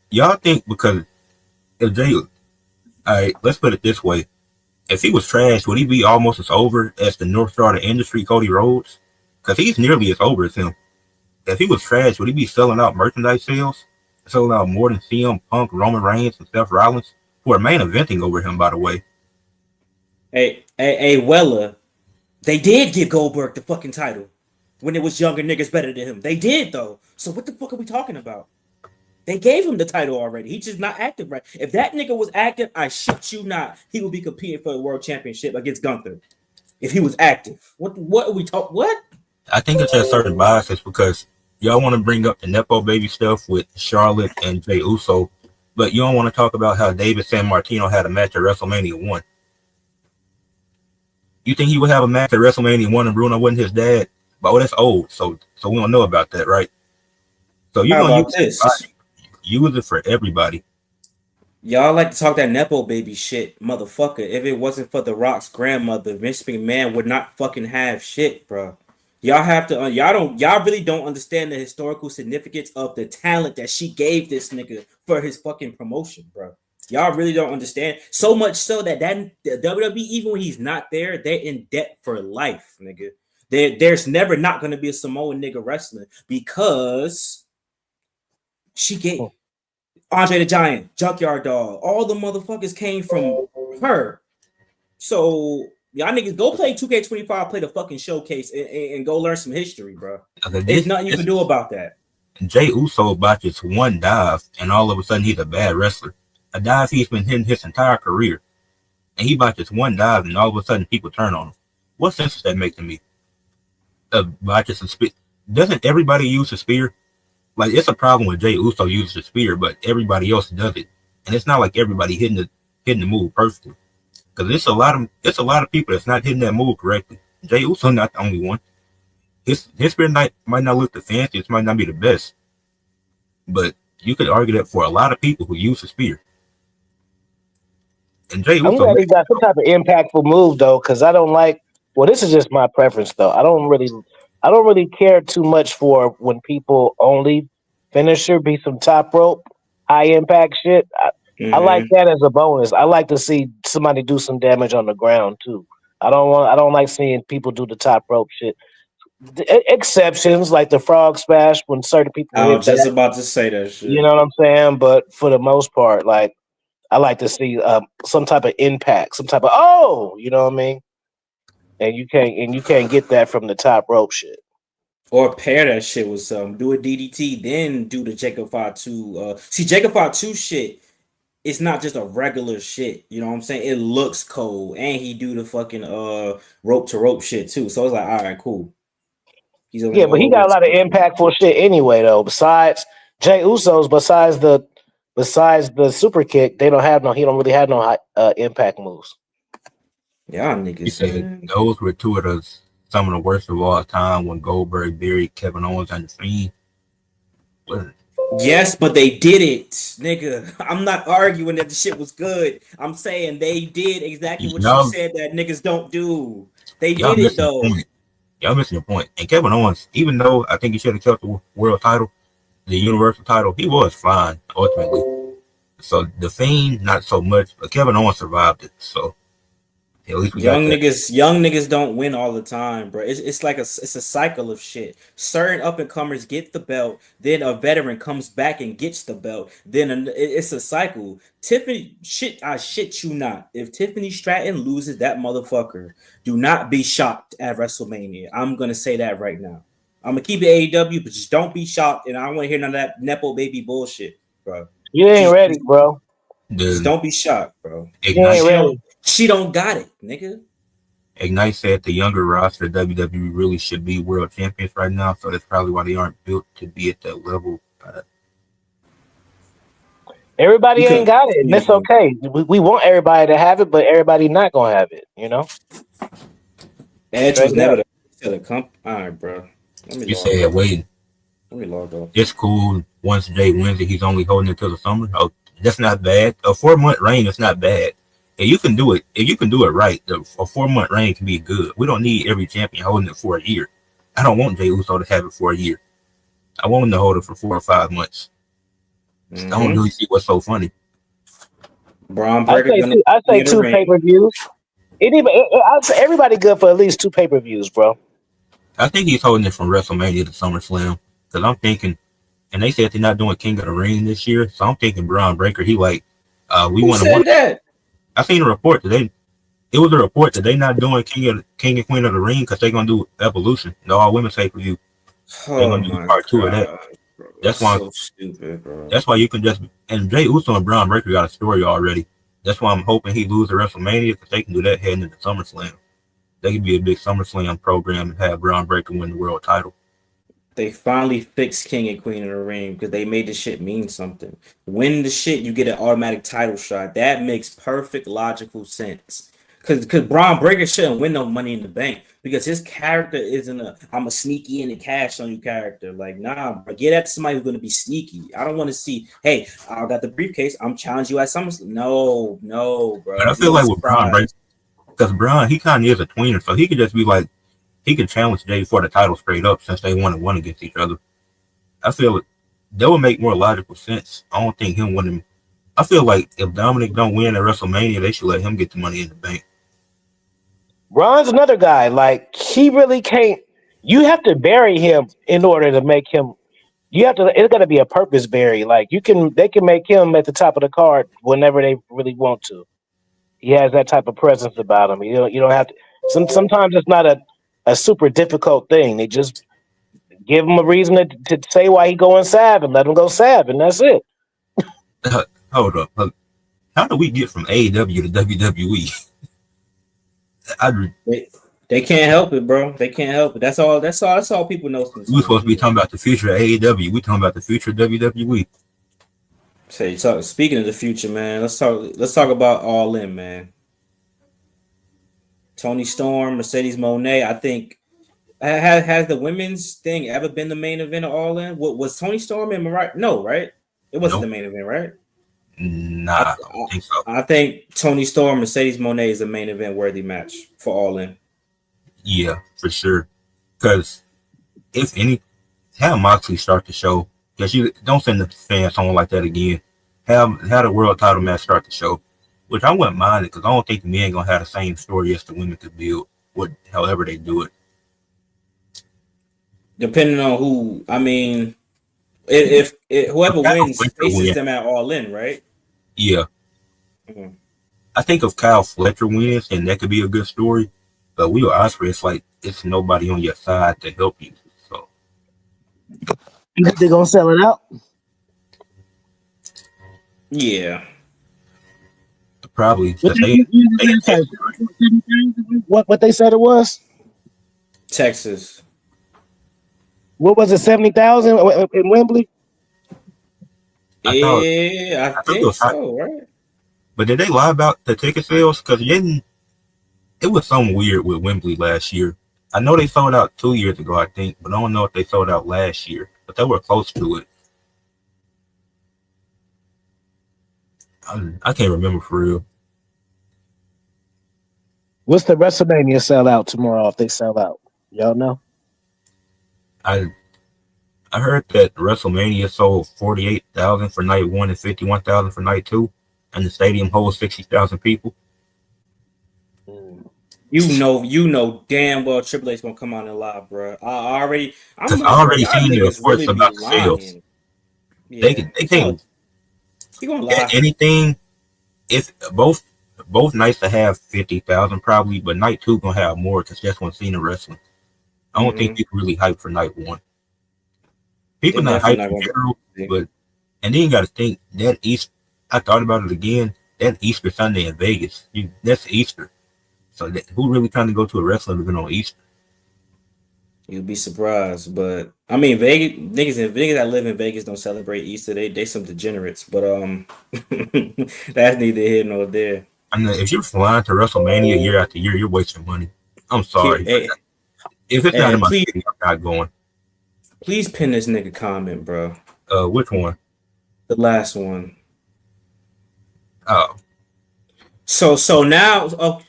y'all think because if Jey, all right, let's put it this way. If he was trash, would he be almost as over as the North Star of the industry, Cody Rhodes? Because he's nearly as over as him. If he was trash, would he be selling out merchandise sales? Selling out more than CM Punk, Roman Reigns, and Seth Rollins, who are main eventing over him, by the way. Hey, Weller, they did give Goldberg the fucking title when it was younger niggas better than him. They did, though. So what the fuck are we talking about? They gave him the title already. He's just not active right. If that nigga was active, I shit you not, he would be competing for the world championship against Gunther. If he was active. What are we talking? What? I think it's just certain biases because y'all want to bring up the Nepo baby stuff with Charlotte and Jey Uso, but you don't want to talk about how David San Martino had a match at WrestleMania 1. You think he would have a match at WrestleMania 1 and Bruno wasn't his dad? But that's old, so we don't know about that, right? So you're going to use it for everybody. Y'all like to talk that Nepo baby shit, motherfucker. If it wasn't for The Rock's grandmother, Vince McMahon would not fucking have shit, bro. Y'all have to, y'all really don't understand the historical significance of the talent that she gave this nigga for his fucking promotion, bro. Y'all really don't understand. So much so that the WWE, even when he's not there, they're in debt for life, nigga. There's never not going to be a Samoan nigga wrestling because she gave Andre the Giant, Junkyard Dog, all the motherfuckers came from her. So y'all niggas go play 2K25, play the fucking showcase, and go learn some history, bro. There's nothing you can do about that. Jey Uso botches one dive, and all of a sudden he's a bad wrestler. A dive he's been hitting his entire career, and he botches one dive, and all of a sudden people turn on him. What sense does that make to me? Botches a spear. Doesn't everybody use a spear? Like, it's a problem when Jey Uso uses a spear, but everybody else does it, and it's not like everybody hitting the move perfectly. Because it's a lot of people that's not hitting that move correctly. Jey Uso not the only one. His spear might not look the fanciest, might not be the best, but you could argue that for a lot of people who use a spear. And Jey Uso, I'm glad he got some type of impactful move though, because I don't like. Well, this is just my preference though. I don't really care too much for when people only finisher be some top rope, high impact shit. I like that as a bonus. I like to see somebody do some damage on the ground too. I don't like seeing people do the top rope shit. Exceptions like the frog splash when certain people. I was just about to say that shit. You know what I'm saying? But for the most part, like I like to see some type of impact, some type of you know what I mean? And you can't get that from the top rope shit. Or pair that shit with some. Do a DDT, then do the Jacob Fatu. See, Jacob Fatu shit, it's not just a regular shit. You know what I'm saying? It looks cold. And he do the fucking rope to rope shit too. So it's like, all right, cool. But he got a lot of impactful shit anyway, though. Besides Jey Uso's besides the super kick, they don't have no. He don't really have no high, impact moves. Y'all He niggas, said man. those were two of some of the worst of all time when Goldberg buried Kevin Owens and the Fiend. But Yes, but they did it, nigga. I'm not arguing that the shit was good. I'm saying they did exactly what you y'all, said that niggas don't do. They y'all did it missing the though. point. Y'all missing the point. And Kevin Owens, even though I think he should have kept the world title, the universal title, he was fine ultimately. So the Fiend, not so much, but Kevin Owens survived it. So at least we got that. Young niggas don't win all the time, bro. It's like it's a cycle of shit. Certain up and comers get the belt, then a veteran comes back and gets the belt. Then it's a cycle. Tiffany, I shit you not. If Tiffany Stratton loses that motherfucker, do not be shocked at WrestleMania. I'm gonna say that right now. I'm gonna keep it AEW, but just don't be shocked. And I don't want to hear none of that nepo baby bullshit, bro. You ain't Just, ready, bro. just The don't be shocked, bro. You ain't Ignite ready. She don't got it, nigga. Ignite said the younger roster of WWE really should be world champions right now, so that's probably why they aren't built to be at that level. Everybody You ain't could. got it, and that's okay. We want everybody to have it, but everybody not gonna have it. You know, Edge straight was never up. the comp. All right, bro. Let me You log said, off. wait, Let me log off. it's cool. Once Jay wins it, he's only holding it till the summer. Oh, that's not bad. A 4-month reign is not bad. If you can do it, right, a 4-month reign can be good. We don't need every champion holding it for a year. I don't want Jey Uso to have it for a year. I want him to hold it for 4 or 5 months. I don't Mm-hmm. really see what's so funny. Braun I Breaker gonna say get a two ring. pay-per-views. I'd say everybody good for at least 2 pay-per-views, bro. I think he's holding it from WrestleMania to SummerSlam. Because I'm thinking, and they said they're not doing King of the Ring this year, so I'm thinking Braun Breaker, he like, we Who want to said work. that? I seen a report today. It was a report that they not doing King and Queen of the Ring because they're gonna do Evolution, the all women's pay per view. They're Oh gonna do my part 2 of that. god, bro. That's That's why. so stupid, bro. That's why you can just and Jey Uso and Braun Breaker got a story already. That's why I'm hoping he loses WrestleMania because they can do that heading into SummerSlam. They could be a big SummerSlam program and have Braun Breaker win the world title. They finally fixed King and Queen of the Ring because they made the shit mean something. Win the shit, you get an automatic title shot. That makes perfect logical sense. Because Braun Breaker shouldn't win no Money in the Bank because his character isn't I'm a sneaky and a cash on you character. Like, nah, bro, get at somebody who's gonna be sneaky. I don't want to see, hey, I got the briefcase. I'm challenging you at SummerSlam. No, But bro. I You feel want a like with Braun Breaker, surprise. because Braun he kind of is a tweener, so he could just be like he could challenge Jey for the title straight up since they 1-1 against each other. I feel that would make more logical sense. I don't think him winning. I feel like if Dominic don't win at WrestleMania, they should let him get the Money in the Bank. Ron's another guy. Like he really can't. You have to bury him in order to make him. You have to. It's got to be a purpose bury. Like they can make him at the top of the card whenever they really want to. He has that type of presence about him. You don't have to. Sometimes it's not a super difficult thing. They just give him a reason to say why he going Sav and let him go Sav, and that's it. Hold up. How do we get from AEW to WWE? They, they can't help it, bro. They can't help it. That's all people know We're sometimes. supposed to be talking about the future of AEW. We talking about the future of WWE. Speaking of the future, man, let's talk about All In, man. Tony Storm, Mercedes Monet. I think has the women's thing ever been the main event of All In? What was Tony Storm and Mariah? No, right? It wasn't the Nope. main event, right? I, Nah, I don't think so. I think Tony Storm, Mercedes Monet is a main event worthy match for All In. Yeah, for sure. Because if any, have Moxley start the show. Because you don't send the fans someone like that again. Have the world title match start the show, which I wouldn't mind it because I don't think the men gonna have the same story as the women could build. However they do it. Depending on who, I mean, if whoever Kyle wins Fletcher faces win. them at All In, right? Yeah, Mhm. I think if Kyle Fletcher wins, then that could be a good story. But we are Osprey. It's like it's nobody on your side to help you. So You think they're gonna sell it out? Yeah. probably What because they in Texas, right? what they said it was? Texas. What was it? 70,000 in Wembley? I thought Yeah, I I thought it think was hot. so, right? But did they lie about the ticket sales? Because it was something weird with Wembley last year. I know they sold out 2 years ago, I think, but I don't know if they sold out last year. But they were close to it. I can't remember for real. What's the WrestleMania sell out tomorrow if they sell out? Y'all know? I I heard that WrestleMania sold 48,000 for night one and 51,000 for night two, and the stadium holds 60,000 people. You know damn well Triple H gonna come out and lie, bro. I'm Because I like, bro, already y'all seen the niggas reports really be about the sales. lying. They Yeah, can they can't he gonna get lie. anything. If both nights to have 50,000 probably, but night two gonna have more because that's when Cena wrestling. I don't think Mm-hmm. people really hype for night one. People They're not definitely hype not in gonna general, be. but and then you got to think that East. I thought about it again. That Easter Sunday in Vegas, that's Easter. So who really trying to go to a wrestling event on Easter? You'd be surprised, but I mean, Vegas niggas that live in Vegas don't celebrate Easter. They some degenerates, but that's neither here nor there. I mean, if you're flying to WrestleMania year after year, you're wasting money. I'm Here, sorry, but if it's not hey, in my please, city, I'm not going. please pin this nigga comment, bro. Which one? The last one. Oh, So now, oh,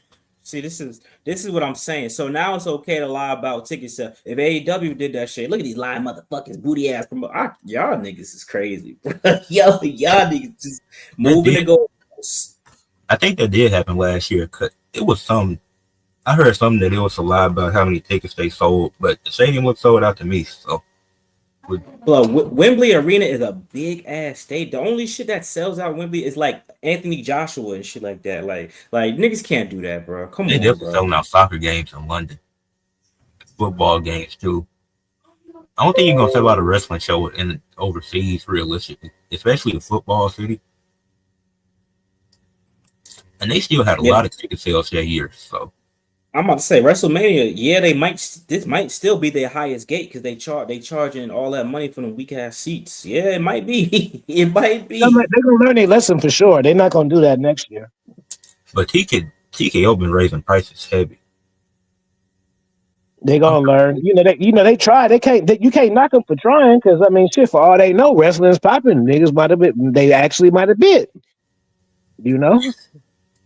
see, this is what I'm saying. So now it's okay to lie about ticket sales. If AEW did that shit, look at these lying motherfuckers, booty ass promo. Y'all niggas is crazy, bro. y'all niggas just that moving did. the goals. I think that did happen last year. Cause it was some. I heard something that it was a lie about how many tickets they sold, but the stadium looked sold out to me. So, with, But Wembley Arena is a big ass state. The only shit that sells out Wembley is like Anthony Joshua and shit like that. Like niggas can't do that, bro. Come they on, definitely bro. selling out soccer games in London, football games too. I don't think you're gonna sell out a wrestling show in overseas realistically, especially a football city. And they still had a Yeah, lot of ticket sales that year. So I'm about to say WrestleMania. Yeah, they might. This might still be their highest gate because they charging all that money for the weak ass seats. Yeah, it might be. It might be. They're gonna learn their lesson for sure. They're not gonna do that next year. but TKO been raising prices heavy. They're I'm gonna learn. They try. You can't knock them for trying because I mean, shit. For all they know, wrestling's popping. Niggas might have been. They actually might have bit. You know.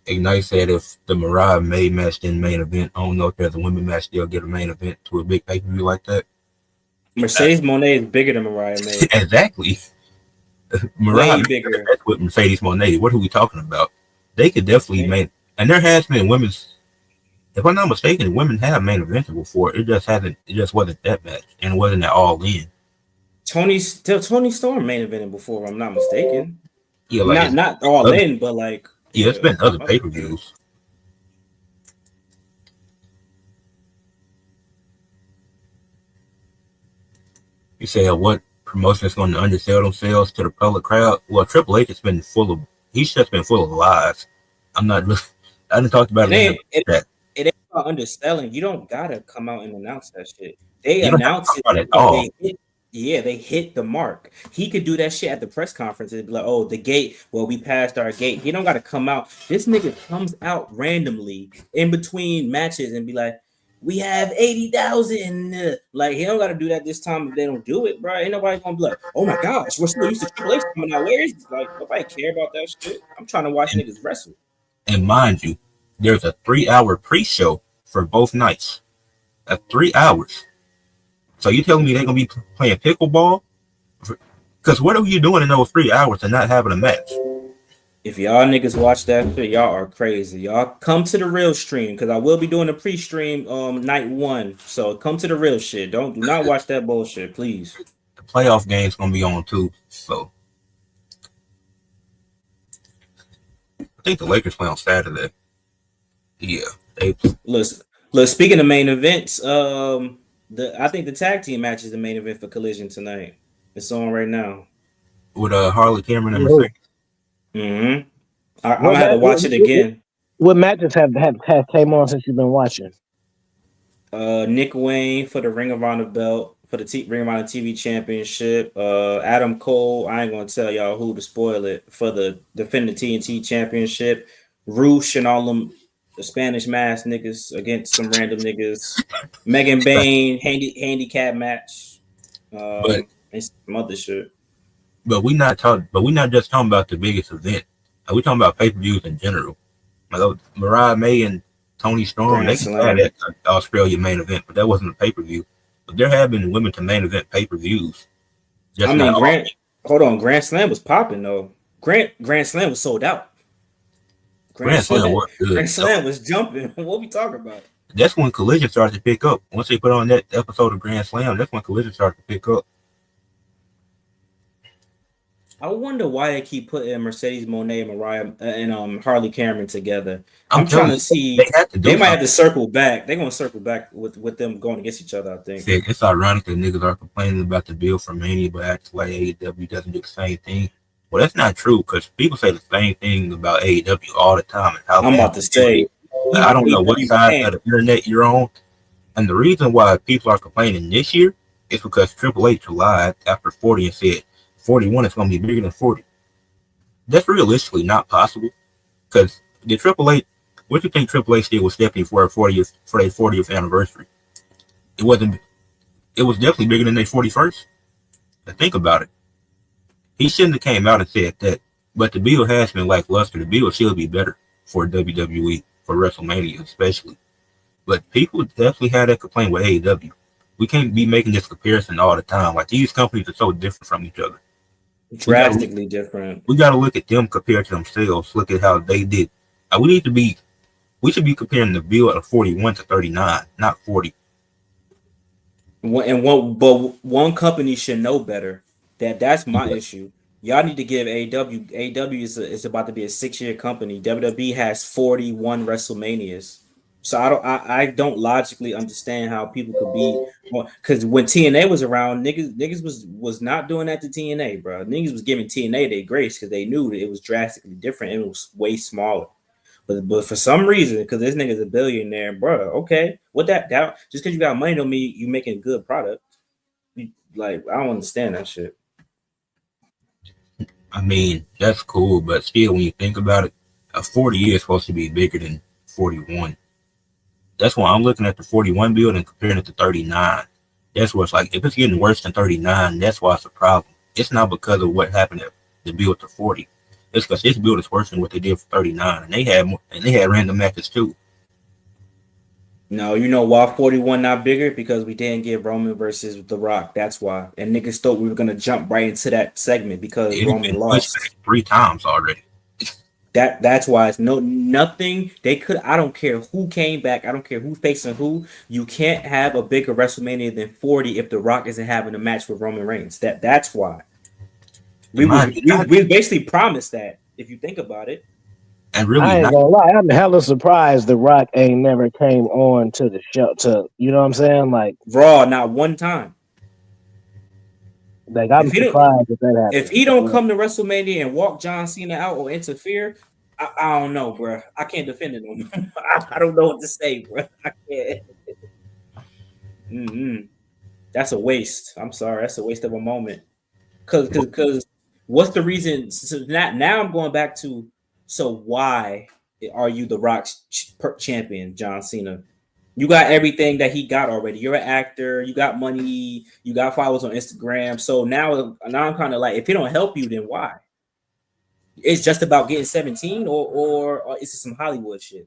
Ignite said if the Mariah May match didn't main event, I don't know if there's a women match they'll get a main event to a big pay per view like that. Mercedes Monet is bigger than Mariah May. Exactly. Mariah Way May bigger. that's with Mercedes Monet. What are we talking about? They could definitely Man. make, and there has been women's. If I'm not mistaken, women have main evented before. It just hasn't. It just wasn't that match, and it wasn't at all in. Tony Storm main evented before, if I'm not mistaken. Yeah, like Not all other, in, but like yeah, it's been other other pay per shit. views. You say what promotion is going to undersell themselves to the public crowd? Well, Triple H has been full of. He's just been full of lies. I'm not just. I didn't talk about It it in ain't the chat. it ain't about underselling. You don't gotta come out and announce that shit. They You don't have to announce talk it about it at because all. they hit the mark. He could do that shit at the press conference and be like, oh, the gate, well, we passed our gate. He don't gotta come out. This nigga comes out randomly in between matches and be like, we have 80,000. Like, he don't gotta do that this time if they don't do it, bro. Ain't nobody gonna be like, oh my gosh, we're so used to Triple H coming out. Where is this? Like, nobody care about that shit. I'm trying to watch And, niggas wrestle. and mind you, there's a 3 hour pre-show for both nights. 3 hours. So you telling me they're gonna be playing pickleball? Because what are you doing in those 3 hours and not having a match? If y'all niggas watch that shit, y'all are crazy. Y'all come to the real stream because I will be doing a pre-stream night one. So come to the real shit. Do not watch that bullshit, please. The playoff game's gonna be on too. So I think the Lakers play on Saturday. Yeah, they Look, speaking of main events, I think the tag team match is the main event for Collision tonight. It's on right now. with Harley Cameron and Whoa. Mercedes. Mm-hmm. I'm What, gonna have to watch it again. what matches have came on since you've been watching? Nick Wayne for the Ring of Honor belt for the Ring of Honor TV Championship. Adam Cole, I ain't gonna tell y'all who to spoil it for the defending TNT Championship. Roosh and all them the Spanish mask niggas against some random niggas. Megan Bain handicap match. But And some other shit. we not just talking about the biggest event. We talking about pay-per-views in general. Like Mariah May and Tony Storm, they had that Australia main event, but that wasn't a pay-per-view. But there have been women to main event pay-per-views. I mean, Grand Slam was popping though. Grand Slam was sold out. Grand Slam was good. Grand Slam was jumping. What we talking about? That's when Collision started to pick up. Once they put on that episode of Grand Slam, that's when Collision started to pick up. I wonder why they keep putting Mercedes Moné, Mariah, and Harley Cameron together. I'm trying to see. They might have to circle back. They're gonna circle back with them going against each other. I think. It's ironic that niggas are complaining about the bill for Mania, but acting like AEW doesn't do the same thing. Well, that's not true because people say the same thing about AEW all the time. And how I'm about to say, I don't know what side of the internet you're on, and the reason why people are complaining this year is because Triple H lied after 40 and said 41 is going to be bigger than 40. That's realistically not possible because the Triple H. What do you think Triple H did with Stephanie for their 40th anniversary? It wasn't. It was definitely bigger than their 41st. But think about it. He shouldn't have came out and said that. But the bill has been lackluster. The bill should be better for WWE, for WrestleMania especially. But people definitely had that complaint with AEW. We can't be making this comparison all the time. Like these companies are so different from each other. Drastically different. We got to look at them compared to themselves. Look at how they did. We should be comparing the bill of 41 to 39, not 40. But one company should know better. That's my issue. Y'all need to give AEW. AEW is about to be a 6-year company. WWE has 41 WrestleManias. So I don't logically understand how people could be, because when TNA was around, niggas was not doing that to TNA, bro. Niggas was giving TNA their grace because they knew that it was drastically different and it was way smaller. But for some reason, because this nigga's a billionaire, bro. Okay, what that just because you got money don't mean you making a good product. Like I don't understand that shit. I mean, that's cool, but still, when you think about it, a 40 is supposed to be bigger than 41. That's why I'm looking at the 41 build and comparing it to 39. That's what's like. If it's getting worse than 39, that's why it's a problem. It's not because of what happened at the build to 40. It's because this build is worse than what they did for 39, and they had random matches too. No, you know why 41 not bigger? Because we didn't get Roman versus The Rock. That's why. And niggas thought we were gonna jump right into that segment because Roman lost 3 times already. That's why it's nothing they could. I don't care who came back. I don't care who's facing who. You can't have a bigger WrestleMania than 40 if The Rock isn't having a match with Roman Reigns. That's why. We basically promised that if you think about it. And really, I ain't gonna lie, I'm hella surprised The Rock ain't never came on to the show. You know what I'm saying? Like Raw, not one time. Like I'm surprised that happened. If he don't come to WrestleMania and walk John Cena out or interfere, I don't know, bro. I can't defend it no more. I don't know what to say, bro. I can't. That's a waste. I'm sorry, that's a waste of a moment. Cause what's the reason? So now I'm going back to. So why are you The Rock's champion, John Cena? You got everything that he got already. You're an actor. You got money. You got followers on Instagram. So now I'm kind of like, if he don't help you, then why? It's just about getting 17, or is it some Hollywood shit?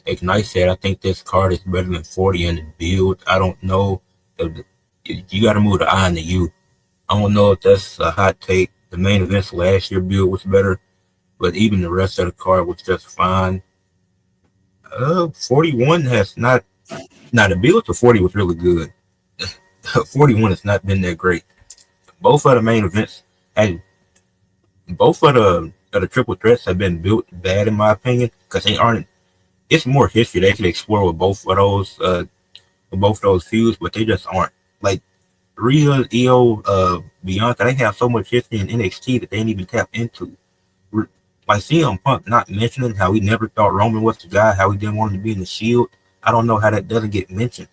Ignite said, I think this card is better than 40 in the build. I don't know. You got to move the I and the U. I don't know if that's a hot take. The main events last year build was better, but even the rest of the card was just fine. 41 has not. Now the build to 40 was really good. 41 has not been that great. Both of the main events and both of the triple threats have been built bad in my opinion because they aren't. It's more history they could explore with both of those feuds, but they just aren't. Like Rhea, Io, Bianca, they have so much history in NXT that they didn't even tap into. Like CM Punk not mentioning how he never thought Roman was the guy, how he didn't want him to be in the Shield. I don't know how that doesn't get mentioned.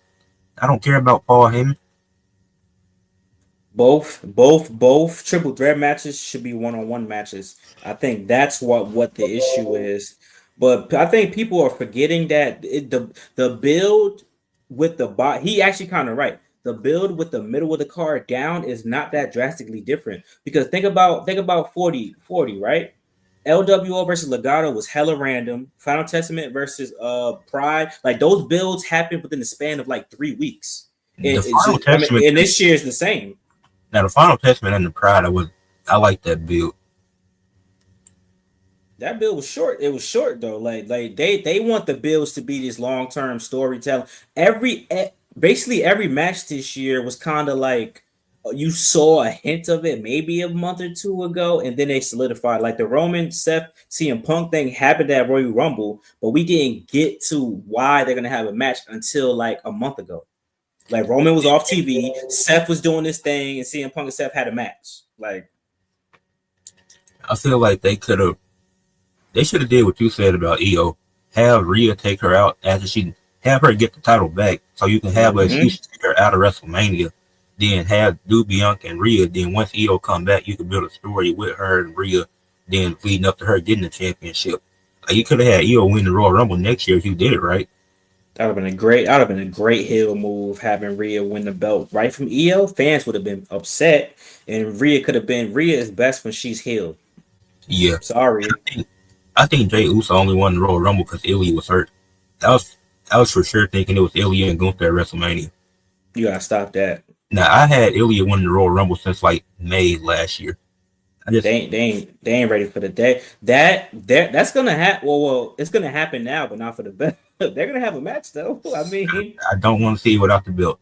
I don't care about Paul Heyman. Both triple threat matches should be one-on-one matches. I think that's what the issue is. But I think people are forgetting that the build with the bot. He actually kind of right. The build with the middle of the card down is not that drastically different because think about 40 right. LWO versus Legado was hella random. Final Testament versus Pride, like those builds happened within the span of like 3 weeks. The Final I mean, Testament. and this year is the same. Now the Final Testament and the Pride, I like that build. That build was short. It was short though. Like they want the builds to be this long term storytelling. Basically every match this year was kind of like you saw a hint of it maybe a month or two ago, and then they solidified. Like the Roman Seth CM Punk thing happened at Royal Rumble, but we didn't get to why they're gonna have a match until like a month ago. Like Roman was off TV, Seth was doing this thing, and CM Punk and Seth had a match. Like I feel like they should have did what you said about Io. Have Rhea take her out after have her get the title back, so you can have her excuse to take her out of WrestleMania. Then do Bianca and Rhea. Then once Io come back, you can build a story with her and Rhea. Then leading up to her getting the championship. Like you could have had Io win the Royal Rumble next year if you did it right. that would have been a great heel move having Rhea win the belt right from Io. Fans would have been upset, and Rhea is best when she's healed. Yeah. Sorry. I think Jey Uso only won the Royal Rumble because Ilya was hurt. I was for sure thinking it was Ilya and Gunther at WrestleMania. You gotta stop that. Now I had Ilya win the Royal Rumble since like May last year. They ain't ready for the day. That's gonna happen. Well, it's gonna happen now, but not for the best. They're gonna have a match though. I mean, I don't want to see it without the belt.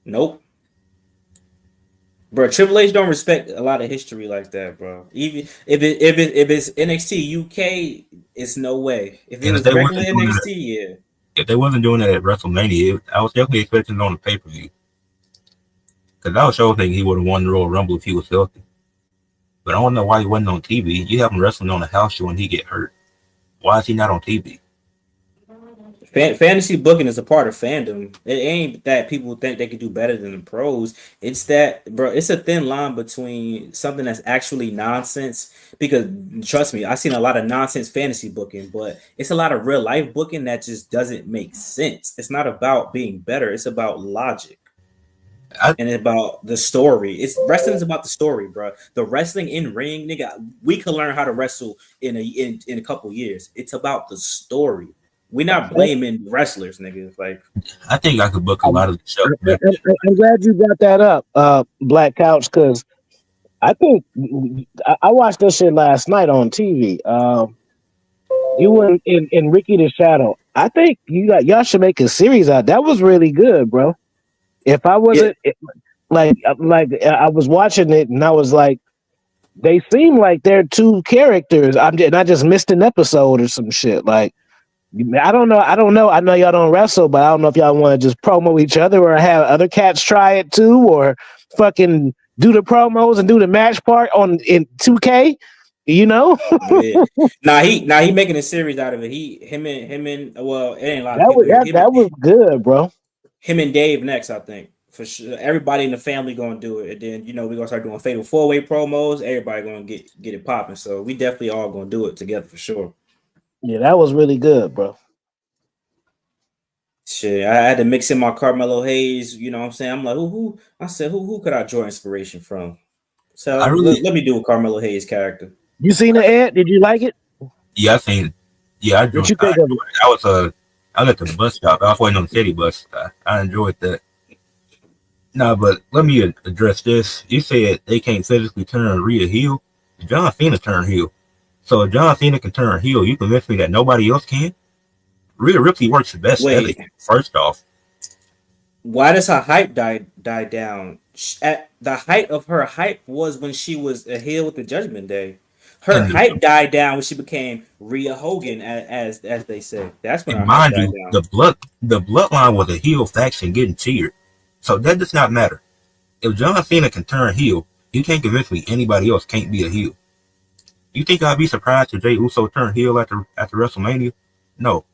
nope. Bro, Triple H don't respect a lot of history like that, bro. Even if it's NXT UK, it's no way. If it was regular NXT, yeah. If they wasn't doing that at WrestleMania, I was definitely expecting it on the pay-per-view. Because I was sure thinking he would have won the Royal Rumble if he was healthy. But I don't know why he wasn't on TV. You have him wrestling on a house show and he get hurt. Why is he not on TV? Fantasy booking is a part of fandom. It ain't that people think they could do better than the pros. It's that, bro, it's a thin line between something that's actually nonsense. Because trust me, I've seen a lot of nonsense fantasy booking, but it's a lot of real life booking that just doesn't make sense. It's not about being better, it's about logic. And about the story. It's wrestling is about the story, bro. The wrestling in ring, nigga, we could learn how to wrestle in a couple years. It's about the story. We're not blaming wrestlers, nigga. Like I think I could book a lot of the show. I'm glad you brought that up, Black Couch, because I think I watched this shit last night on TV. You in Ricky the Shadow. I think y'all should make a series out. That was really good, bro. If I wasn't like I was watching it and I was like, they seem like they're two characters. And I just missed an episode or some shit. Like, I don't know. I know y'all don't wrestle, but I don't know if y'all want to just promo each other or have other cats try it too, or fucking do the promos and do the match part in 2K. You know? Yeah. He making a series out of it. Him and well, it ain't a lot of people. That was good, bro. Him and Dave next, I think. For sure. Everybody in the family gonna do it. And then we're gonna start doing fatal 4-way promos. Everybody gonna get it popping. So we definitely all gonna do it together for sure. Yeah, that was really good, bro. Shit, I had to mix in my Carmelo Hayes. You know what I'm saying? I'm like, who? I said, who could I draw inspiration from? So let me do a Carmelo Hayes character. You seen it, Ed? Did you like it? Yeah, I seen it. Yeah, I drew it. I was at the bus stop. I was waiting on the city bus. I enjoyed that. No, but let me address this. You said they can't physically turn Rhea heel. John Cena turned heel. So if John Cena can turn heel, you convince me that nobody else can? Rhea Ripley works the best. Wait. First off, why does her hype die down? At the height of her hype was when she was a heel with the Judgment Day. Her hype died down when she became Rhea Hogan, as they say. That's when her hype died down. The bloodline was a heel faction getting cheered. So that does not matter. If John Cena can turn heel, you can't convince me anybody else can't be a heel. You think I'd be surprised if Jey Uso turned heel after WrestleMania? No.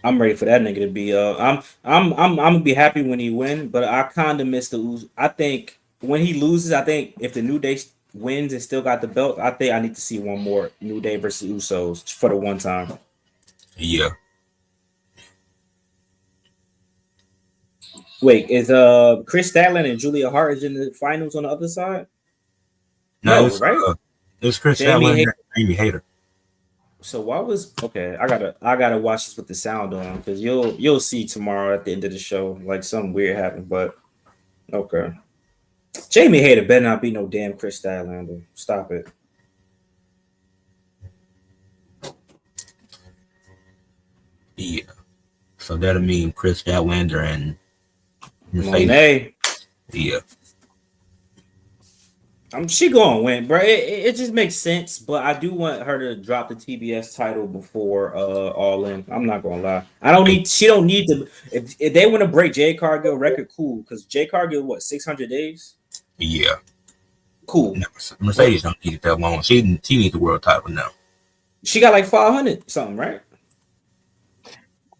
I'm ready for that nigga to be. I'm gonna be happy when he win, but I kind of miss the Uso. I think when he loses, I think if the New Day wins and still got the belt, I think I need to see one more New Day versus Usos for the one time. Yeah. Wait, is Chris Statlander and Julia Hart is in the finals on the other side? No, No, right? it's Chris Jamie Statlander Hay- and Jamie Hayter. So why was okay? I gotta watch this with the sound on because you'll see tomorrow at the end of the show like something weird happened. But okay, Jamie Hayter better not be no damn Chris Statlander. Stop it. Yeah. So that'll mean Chris Statlander and Mercedes. Monet. Yeah. She gonna win, bro. It just makes sense, but I do want her to drop the TBS title before All In. I'm not gonna lie. I don't need. She don't need to. If they want to break Jay Cargill record, cool. Because Jay Cargill, what 600 days? Yeah. Cool. Mercedes don't need it that long. She needs the world title now. She got like 500 something, right?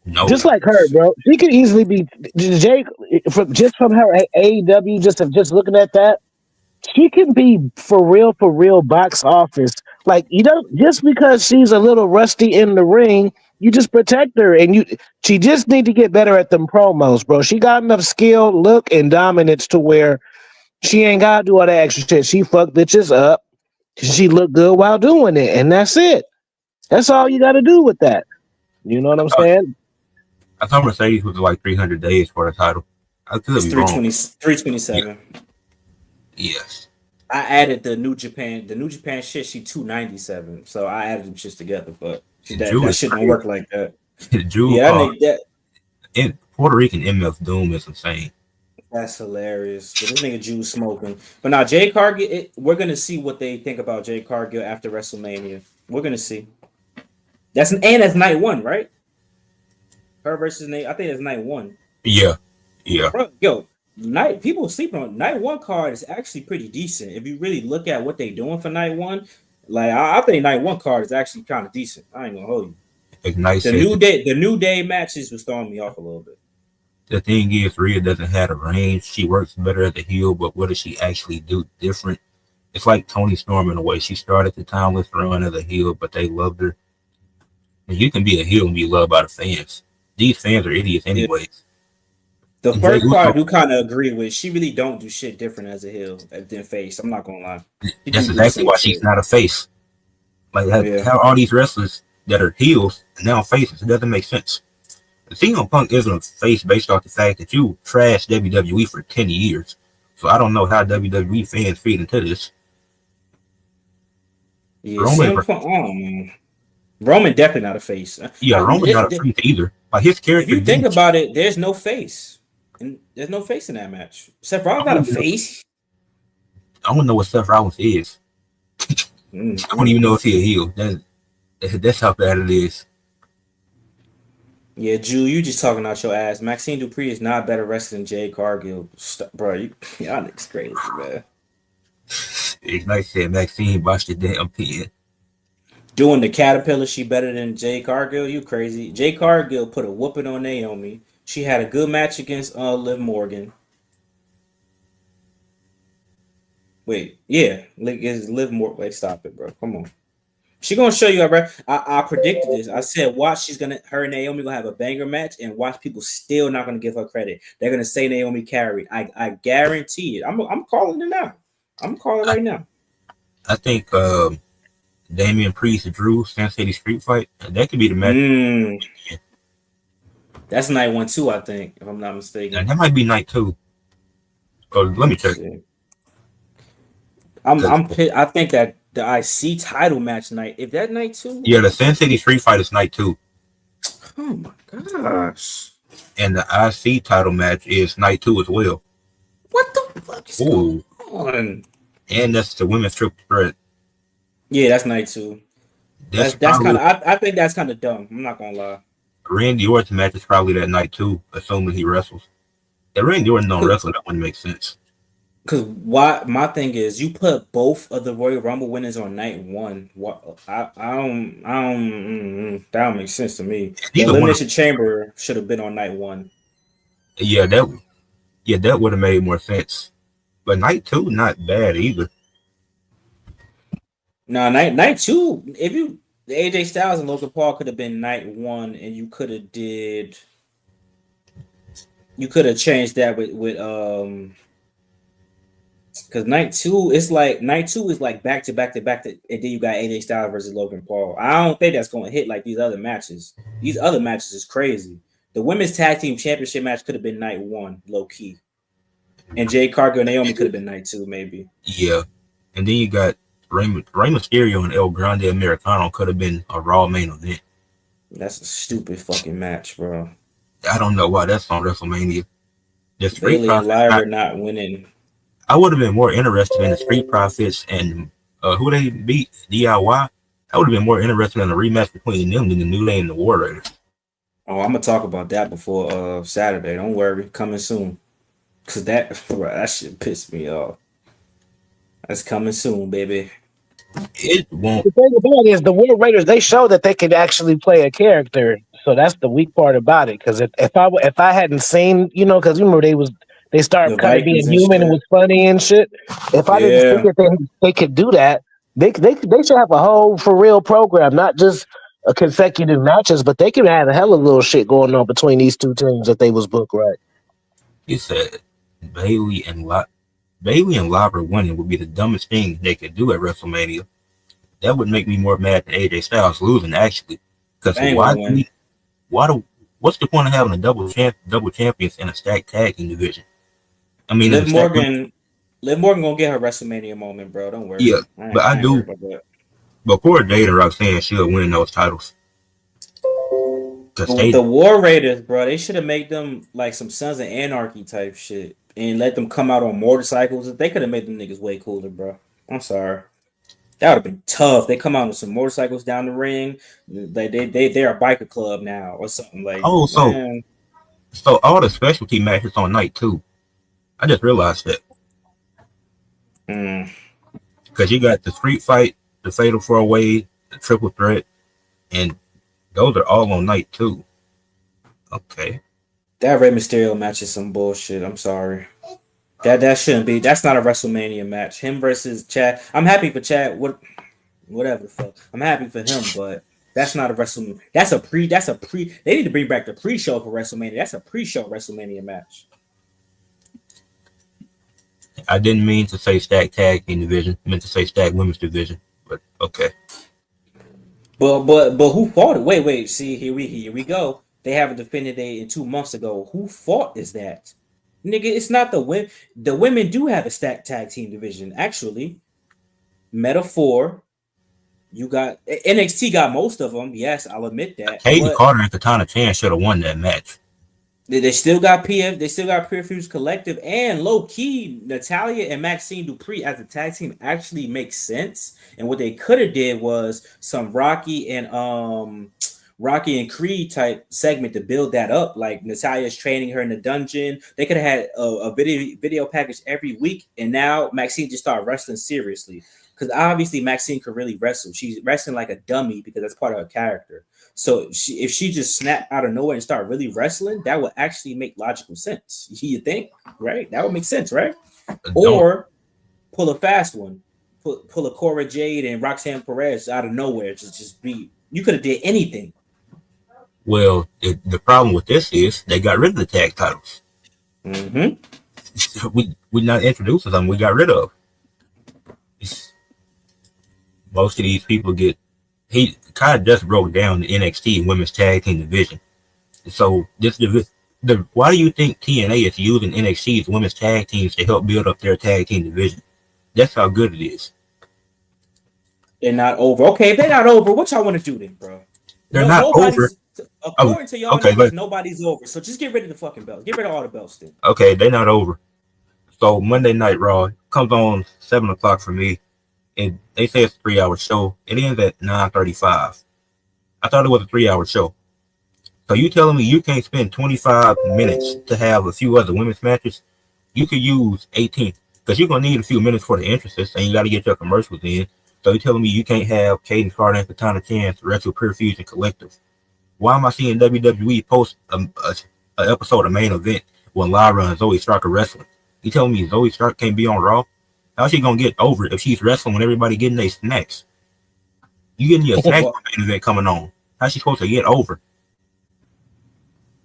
No. Just like her, bro. She could easily be Jake from her AEW. Just looking at that, she can be for real box office. Like you don't just because she's a little rusty in the ring, you just protect her, and she just need to get better at them promos, bro. She got enough skill, look, and dominance to where she ain't gotta do all that extra shit. She fuck bitches up. She look good while doing it, and that's it. That's all you got to do with that. You know what I'm saying? I thought Mercedes was like 300 days for the title. I could It's be wrong. 327. Yes. I added the New Japan shit. She 297. So I added them shits together, but that shit don't work like that. Drew, Yeah, I think that. in Puerto Rican MF Doom is insane. That's hilarious. But this nigga Jew smoking. But now Jay Cargill, we're gonna see what they think about Jay Cargill after WrestleMania. We're gonna see. That's night one, right? Her versus Nate. I think it's night one. Yeah. Bro, people sleep on night one card is actually pretty decent. If you really look at what they doing for night one, like I think night one card is actually kind of decent. I ain't gonna hold you. The new day matches was throwing me off a little bit. The thing is, Rhea doesn't have a range. She works better as a heel, but what does she actually do different? It's like Toni Storm in a way. She started the timeless run as a heel, but they loved her. And you can be a heel and be loved by the fans. These fans are idiots anyways. The first part I do kind of agree with. She really don't do shit different as a heel than face. I'm not gonna lie. That's exactly why she's not a face. Like how all these wrestlers that are heels and now faces, it doesn't make sense. CM Punk isn't a face based off the fact that you trashed WWE for 10 years. So I don't know how WWE fans feed into this. Yeah, Roman definitely not a face. Yeah, Roman's not a face either. Like his character. If you think about it, there's no face. And there's no face in that match. Seth Rollins not a face. I don't know what Seth Rollins is. I don't even know if he's a heel. That's how bad it is. Yeah, Jew, you just talking out your ass. Maxine Dupree is not better wrestler than Jay Cargill. Bro, y'all niggas crazy, man. Ignite said Maxine botched the damn pin. Doing the caterpillar, she better than Jay Cargill. You crazy. Jay Cargill put a whooping on Naomi. She had a good match against Liv Morgan. Wait, yeah. Is Liv Morgan. Wait, stop it, bro. Come on. She gonna show you. I predicted this. I said, watch. Her and Naomi gonna have a banger match, and watch people still not gonna give her credit. They're gonna say Naomi carried. I guarantee it. I'm calling it now. I'm calling it right now. I think Damian Priest Drew Sin City Street Fight. That could be the match. That's night 1 too. I think, if I'm not mistaken. And that might be night 2. Let me check. I think that the IC title match night. If that night 2. Yeah, the Sin City Street Fight is night 2. Oh my gosh. And the IC title match is night 2 as well. What the fuck is going on? And that's the women's triple threat. Yeah, that's night 2. That's kind of. I think that's kind of dumb. I'm not gonna lie. Randy Orton's match is probably that night too, assuming he wrestles. If Randy Orton don't wrestle, that wouldn't make sense. Because why? My thing is, you put both of the Royal Rumble winners on night one. What? That don't make sense to me. The Neither one of Elimination Chamber should have been on night one. yeah, that would have made more sense. But night two, not bad either. No, night two. If you AJ Styles and Logan Paul could have been night one, and you could have changed that with because night two is like back to back to back to, and then you got AJ Styles versus Logan Paul. I don't think that's going to hit like these other matches. These other matches is crazy. The women's tag team championship match could have been night one, low key, and Jay Cargill and Naomi could have been night two, maybe. Yeah, and then you got Rey Mysterio and El Grande Americano could have been a Raw main event. That's a stupid fucking match, bro. I don't know why that's on WrestleMania. The Street Bailey and Profits, Lyra not winning. I would have been more interested in the Street Profits and who they beat, DIY. I would have been more interested in a rematch between them than the New Day and the War Raiders. Oh, I'm gonna talk about that before Saturday. Don't worry, coming soon. Cause that shit pissed me off. That's coming soon, baby. It won't. The thing about it is the War Raiders, they show that they could actually play a character. So that's the weak part about it. Because if I hadn't seen, because remember they started The kind of being Vikings and human and shit. was funny and shit. If I didn't think that they could do that, they should have a whole for real program, not just a consecutive matches, but they could have a hell of little shit going on between these two teams if they was booked right. He said Bailey and Lara winning would be the dumbest thing they could do at WrestleMania. That would make me more mad than AJ Styles losing, actually. Because what's the point of having a double champions in a stacked tag team division? I mean, Liv Morgan gonna get her WrestleMania moment, bro. Don't worry. Yeah, but I do. Before Jade and Roxanne, she'll win those titles. The War Raiders, bro, they should have made them like some Sons of Anarchy type shit and let them come out on motorcycles. They could have made them niggas way cooler, bro. I'm sorry. That would have been tough. They come out with some motorcycles down the ring. They're a biker club now or something like. Oh, so all the specialty matches on night two. I just realized that. Because you got the street fight, the fatal 4-way, the triple threat, and those are all on night two. Okay. That Rey Mysterio match is some bullshit. I'm sorry. That shouldn't be. That's not a WrestleMania match. Him versus Chad. I'm happy for Chad. Whatever the fuck. I'm happy for him, but that's not a WrestleMania. That's a pre. They need to bring back the pre-show for WrestleMania. That's a pre-show WrestleMania match. I didn't mean to say stacked tag team division. I meant to say stacked women's division. But okay. But who fought it? Wait. See, here we go. They haven't defended it 2 months ago. Who fought is that? Nigga, it's not the women. The women do have a stacked tag team division, actually. Metaphor. You got NXT got most of them. Yes, I'll admit that. Katie Carter and Katana Chan should have won that match. They still got PF. They still got Pure Fuse Collective and low key Natalia and Maxine Dupree as a tag team actually makes sense. And what they could have did was some Rocky and Creed type segment to build that up. Like Natalia's training her in the dungeon. They could have had a video package every week, and now Maxine just started wrestling seriously. Because obviously Maxine could really wrestle. She's wrestling like a dummy because that's part of her character. So if she just snapped out of nowhere and start really wrestling, that would actually make logical sense. You think, right? That would make sense, right? Or pull a fast one, pull a Cora Jade and Roxanne Perez out of nowhere. Just be. You could have did anything. Well, the problem with this is they got rid of the tag titles. Mm-hmm. We not introducing them. We got rid of. Most of these people he kind of just broke down the NXT women's tag team division. So why do you think TNA is using NXT's women's tag teams to help build up their tag team division? That's how good it is. They're not over. Okay, if they're not over, what y'all want to do then, bro? They're not over. According to y'all, nobody's over. So just get rid of the fucking belts. Get rid of all the belts then. Okay, they're not over. So Monday Night Raw comes on 7:00 for me. And they say it's a 3-hour show. It ends at 9:35. I thought it was a 3-hour show. So you telling me you can't spend 25 minutes to have a few other women's matches? You could use 18. Because you're gonna need a few minutes for the entrances, and you got to get your commercials in. So you're telling me you can't have Caden Carter and Katana Chance wrestle Pure Fusion Collective? Why am I seeing WWE post a episode of Main Event when Lyra and Zoe Stark are wrestling? You telling me Zoe Stark can't be on Raw? How's she gonna get over if she's wrestling when everybody getting their snacks? You getting your snacks Well, Main Event coming on? How's she supposed to get over?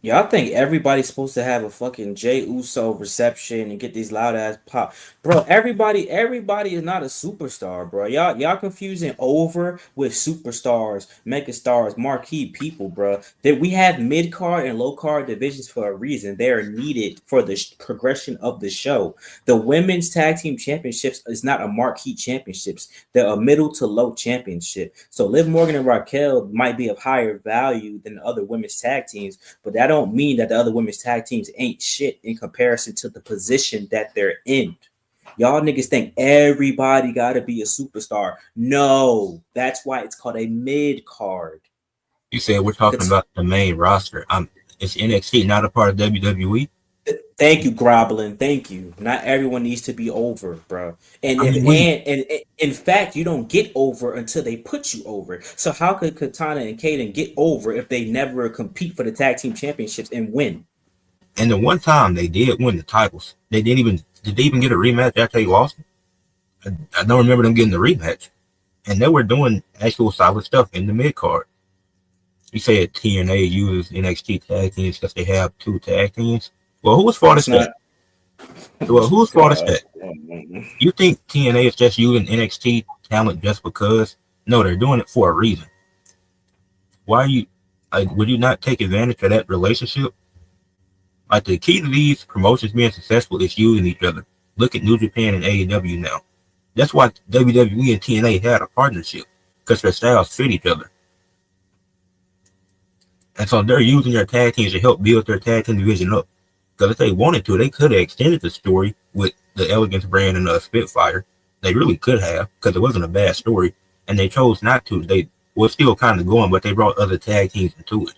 y'all think everybody's supposed to have a fucking Jey Uso reception and get these loud ass pop, bro? Everybody is not a superstar, bro. Y'all confusing over with superstars, mega stars, marquee people, bro. That we have mid card and low card divisions for a reason. They are needed for the progression of the show. The women's tag team championships is not a marquee championships. They're a middle to low championship. So Liv Morgan and Raquel might be of higher value than the other women's tag teams, but that don't mean that the other women's tag teams ain't shit in comparison to the position that they're in. Y'all niggas think everybody gotta be a superstar. No, that's why it's called a mid card. You said we're talking about the main roster. It's NXT, not a part of WWE. Thank you, Groblin. Thank you. Not everyone needs to be over, bro. And in fact, you don't get over until they put you over. So how could Katana and Kaden get over if they never compete for the tag team championships and win? And the one time they did win the titles, did they even get a rematch after they lost? I don't remember them getting the rematch. And they were doing actual solid stuff in the mid card. You said TNA uses NXT tag teams because they have 2 tag teams. Well, whose fault is that? Well, whose fault is that? You think TNA is just using NXT talent just because? No, they're doing it for a reason. Why are you? Would you not take advantage of that relationship? Like, the key to these promotions being successful is using each other. Look at New Japan and AEW now. That's why WWE and TNA had a partnership, because their styles fit each other. And so they're using their tag teams to help build their tag team division up. Because if they wanted to, they could have extended the story with the Elegance brand and Spitfire. They really could have, because it wasn't a bad story. And they chose not to. They were still kind of going, but they brought other tag teams into it.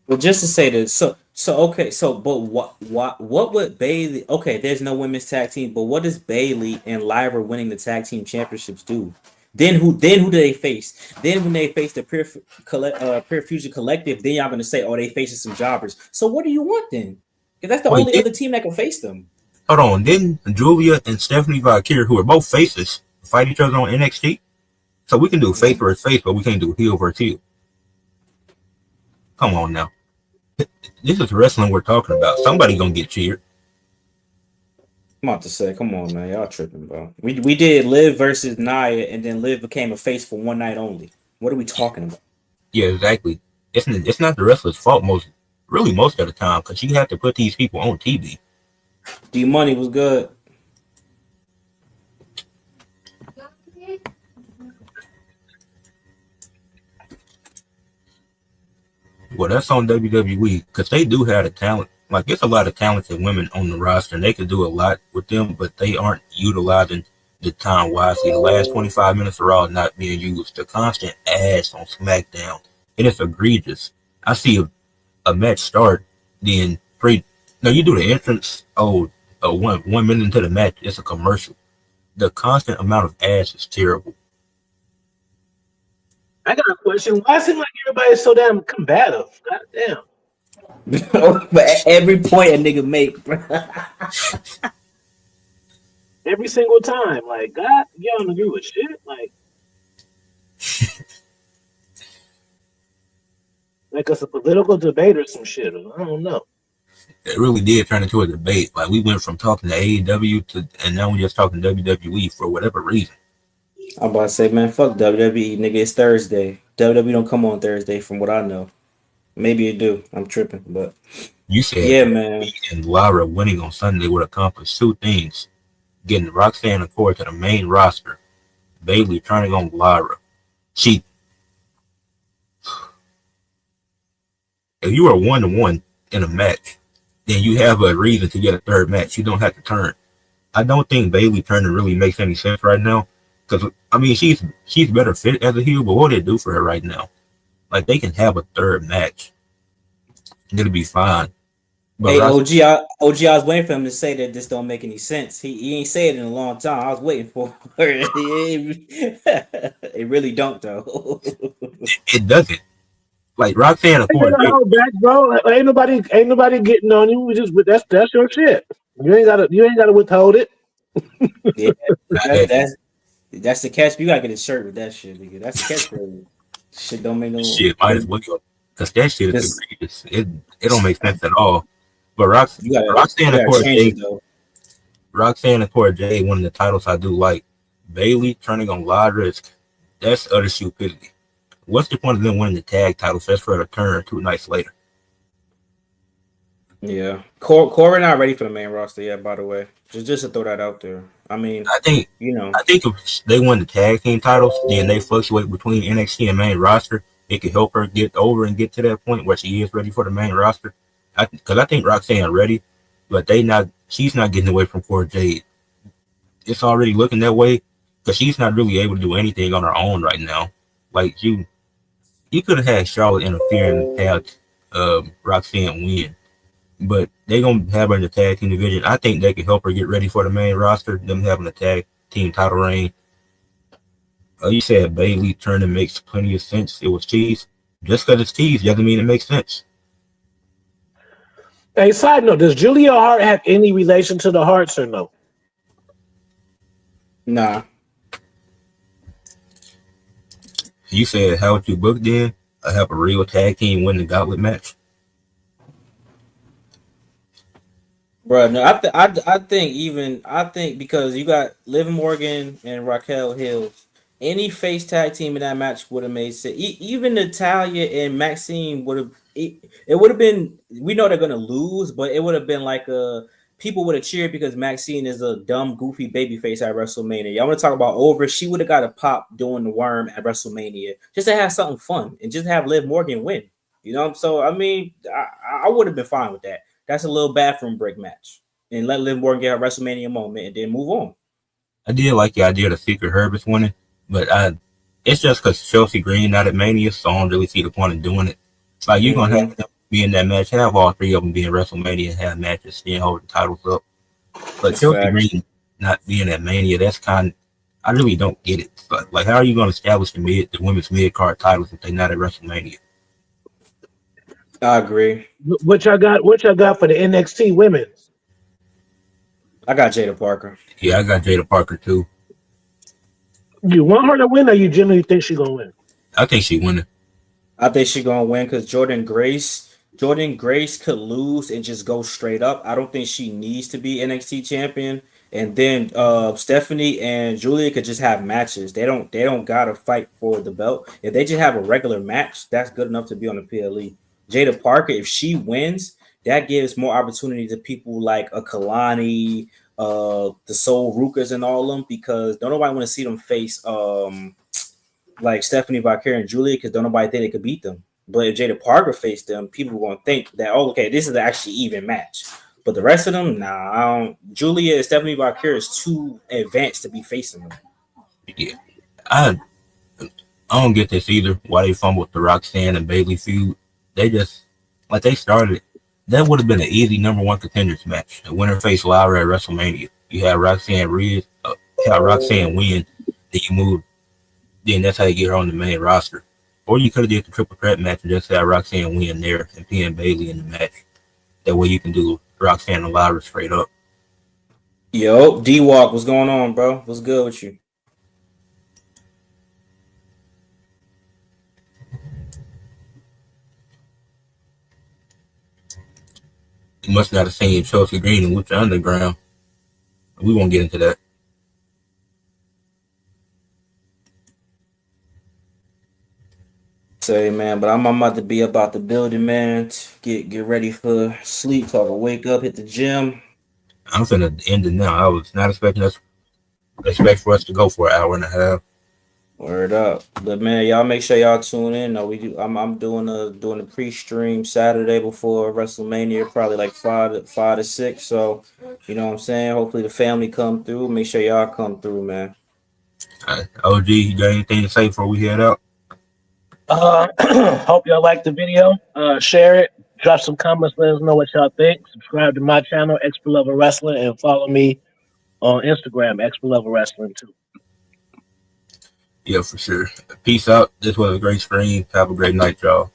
Well, just to say this, but what would Bailey? Okay, there's no women's tag team, but what does Bailey and Lyra winning the tag team championships do? Then who do they face? Then when they face the Pure Fusion Collective, then y'all gonna say, oh, they facing some jobbers. So what do you want then? Because that's the only other team that can face them. Hold on, didn't Julia and Stephanie Valkyrie, who are both faces, fight each other on NXT? So we can do face versus face, but we can't do heel versus heel. Come on now. This is wrestling we're talking about. Somebody gonna get cheered. I'm about to say, come on, man, y'all tripping, bro. We did Liv versus Nia, and then Liv became a face for one night only. What are we talking about? Yeah, exactly. It's not the wrestler's fault most of the time, because you have to put these people on TV. D Money was good. Well, that's on WWE, because they do have the talent. Like, there's a lot of talented women on the roster, and they can do a lot with them, but they aren't utilizing the time wisely. The last 25 minutes are all not being used. The constant ads on SmackDown, it is egregious. I see a match start, then you do the entrance, 1 minute into the match, it's a commercial. The constant amount of ads is terrible. I got a question. Why it seem like everybody's so damn combative? God damn. But at every point a nigga make, bro. Every single time. Like, God, you don't agree with shit? Like it's a political debate or some shit. I don't know. It really did turn into a debate. Like, we went from talking to AEW and now we're just talking WWE for whatever reason. I'm about to say, man, fuck WWE, nigga. It's Thursday. WWE don't come on Thursday, from what I know. Maybe it do. I'm tripping, but You said, yeah, man. And Lyra winning on Sunday would accomplish 2 things: getting Roxanne Accord to the main roster, Bailey turning on Lyra. If you are 1-1 in a match, then you have a reason to get a third match. You don't have to turn. I don't think Bailey turning really makes any sense right now. Because, I mean, she's better fit as a heel, but what do they do for her right now? Like, they can have a third match. It'll be fine. But Hey, Rock, I was waiting for him to say that this don't make any sense. He ain't say it in a long time. I was waiting for it. It really don't though. it doesn't. Like Roxanne Ain't according gonna to hold back, bro. Ain't nobody getting on you. We just that's your shit. You ain't gotta withhold it. Yeah, that that's the catch. You gotta get a shirt with that shit because that's the catchphrase. Shit don't make no. shit might as well because that shit is This egregious. It don't make sense at all. But you gotta change it though. Roxanne according to Jay, one of the titles I do like. Bailey turning on Ladrick, that's utter stupidity. What's the point of them winning the tag titles just for a return 2 nights later? Yeah, Corey not ready for the main roster yet. By the way, just to throw that out there. I mean, I think you know, I think if they win the tag team titles, then they fluctuate between NXT and main roster. It could help her get over and get to that point where she is ready for the main roster. Because I think Roxanne ready, but she's not getting away from Cora Jade. It's already looking that way because she's not really able to do anything on her own right now. Like you could have had Charlotte interfere and have Roxanne win, but they gonna have her in the tag team division. I think they can help her get ready for the main roster. Them having a tag team title reign. You said Bailey turning makes plenty of sense. It was cheese. Just because it's cheese doesn't mean it makes sense. Hey, side note: does Julia Hart have any relation to the Hearts or no? nah. You said how would you book then? I have a real tag team win the gauntlet match. Bro, no, I think because you got Liv Morgan and Raquel Hills, any face tag team in that match would have made sense. Even Natalia and Maxine would have. It would have been. We know they're gonna lose, but it would have been like a people would have cheered because Maxine is a dumb, goofy baby face at WrestleMania. Y'all want to talk about over? She would have got a pop doing the worm at WrestleMania just to have something fun and just have Liv Morgan win. You know, so I mean, I would have been fine with that. That's a little bathroom break match. And let Liv Morgan get a WrestleMania moment and then move on. I did like the idea of Secret Herbert winning, but it's just because Chelsea Green not at Mania, so I don't really see the point of doing it. It's like you're gonna Mm-hmm. have them be in that match, have all three of them be in WrestleMania and have matches, then hold the titles up. But That's Chelsea facts. Green not being at Mania, that's I really don't get it. But like, how are you gonna establish the women's mid card titles if they're not at WrestleMania? I agree. Which I got? Which I got for the NXT women's? I got Jada Parker. Yeah, I got Jada Parker too. You want her to win, or you genuinely think she's gonna win? I think she winning. I think she's gonna win because Jordan Grace could lose and just go straight up. I don't think she needs to be NXT champion. And then Stephanie and Julia could just have matches. They don't gotta fight for the belt. If they just have a regular match, that's good enough to be on the PLE. Jada Parker, if she wins, that gives more opportunity to people like a Kalani, the Soul Rukas and all of them because don't nobody want to see them face like Stephanie Valkyrie and Julia because don't nobody think they could beat them. But if Jada Parker faced them, people are gonna think that okay, this is actually even match. But the rest of them, nah, I don't. Julia and Stephanie Valkyrie is too advanced to be facing them. Yeah, I I don't get this either. Why they fumbled the Roxanne and Bailey feud? They just like they started. That would have been an easy number one contenders match. The winner faced Lyra at WrestleMania. You had Roxanne win, then you move. Then that's how you get her on the main roster. Or you could have did the triple threat match and just had Roxanne win there and pin Bailey in the match. That way you can do Roxanne and Lyra straight up. Yo, D Walk, what's going on, bro? What's good with you? You must not have seen Chelsea Green and Lucha Underground. We won't get into that. Say man, but I'm about to be about the building, man. Get ready for sleep, so I can wake up, hit the gym. I'm finna end it now. I was not expect for us to go for an hour and a half. Word up, but man, y'all make sure y'all tune in. No, we do. I'm doing a pre-stream Saturday before WrestleMania, probably like five to six. So, you know what I'm saying. Hopefully the family come through. Make sure y'all come through, man. OG, you got anything to say before we head out? Hope y'all like the video. Share it Drop some comments. Let us know what y'all think. Subscribe to my channel, Expert Level Wrestling, and follow me on Instagram, Expert Level Wrestling too. Yeah, for sure. Peace out. This was a great stream. Have a great night, y'all.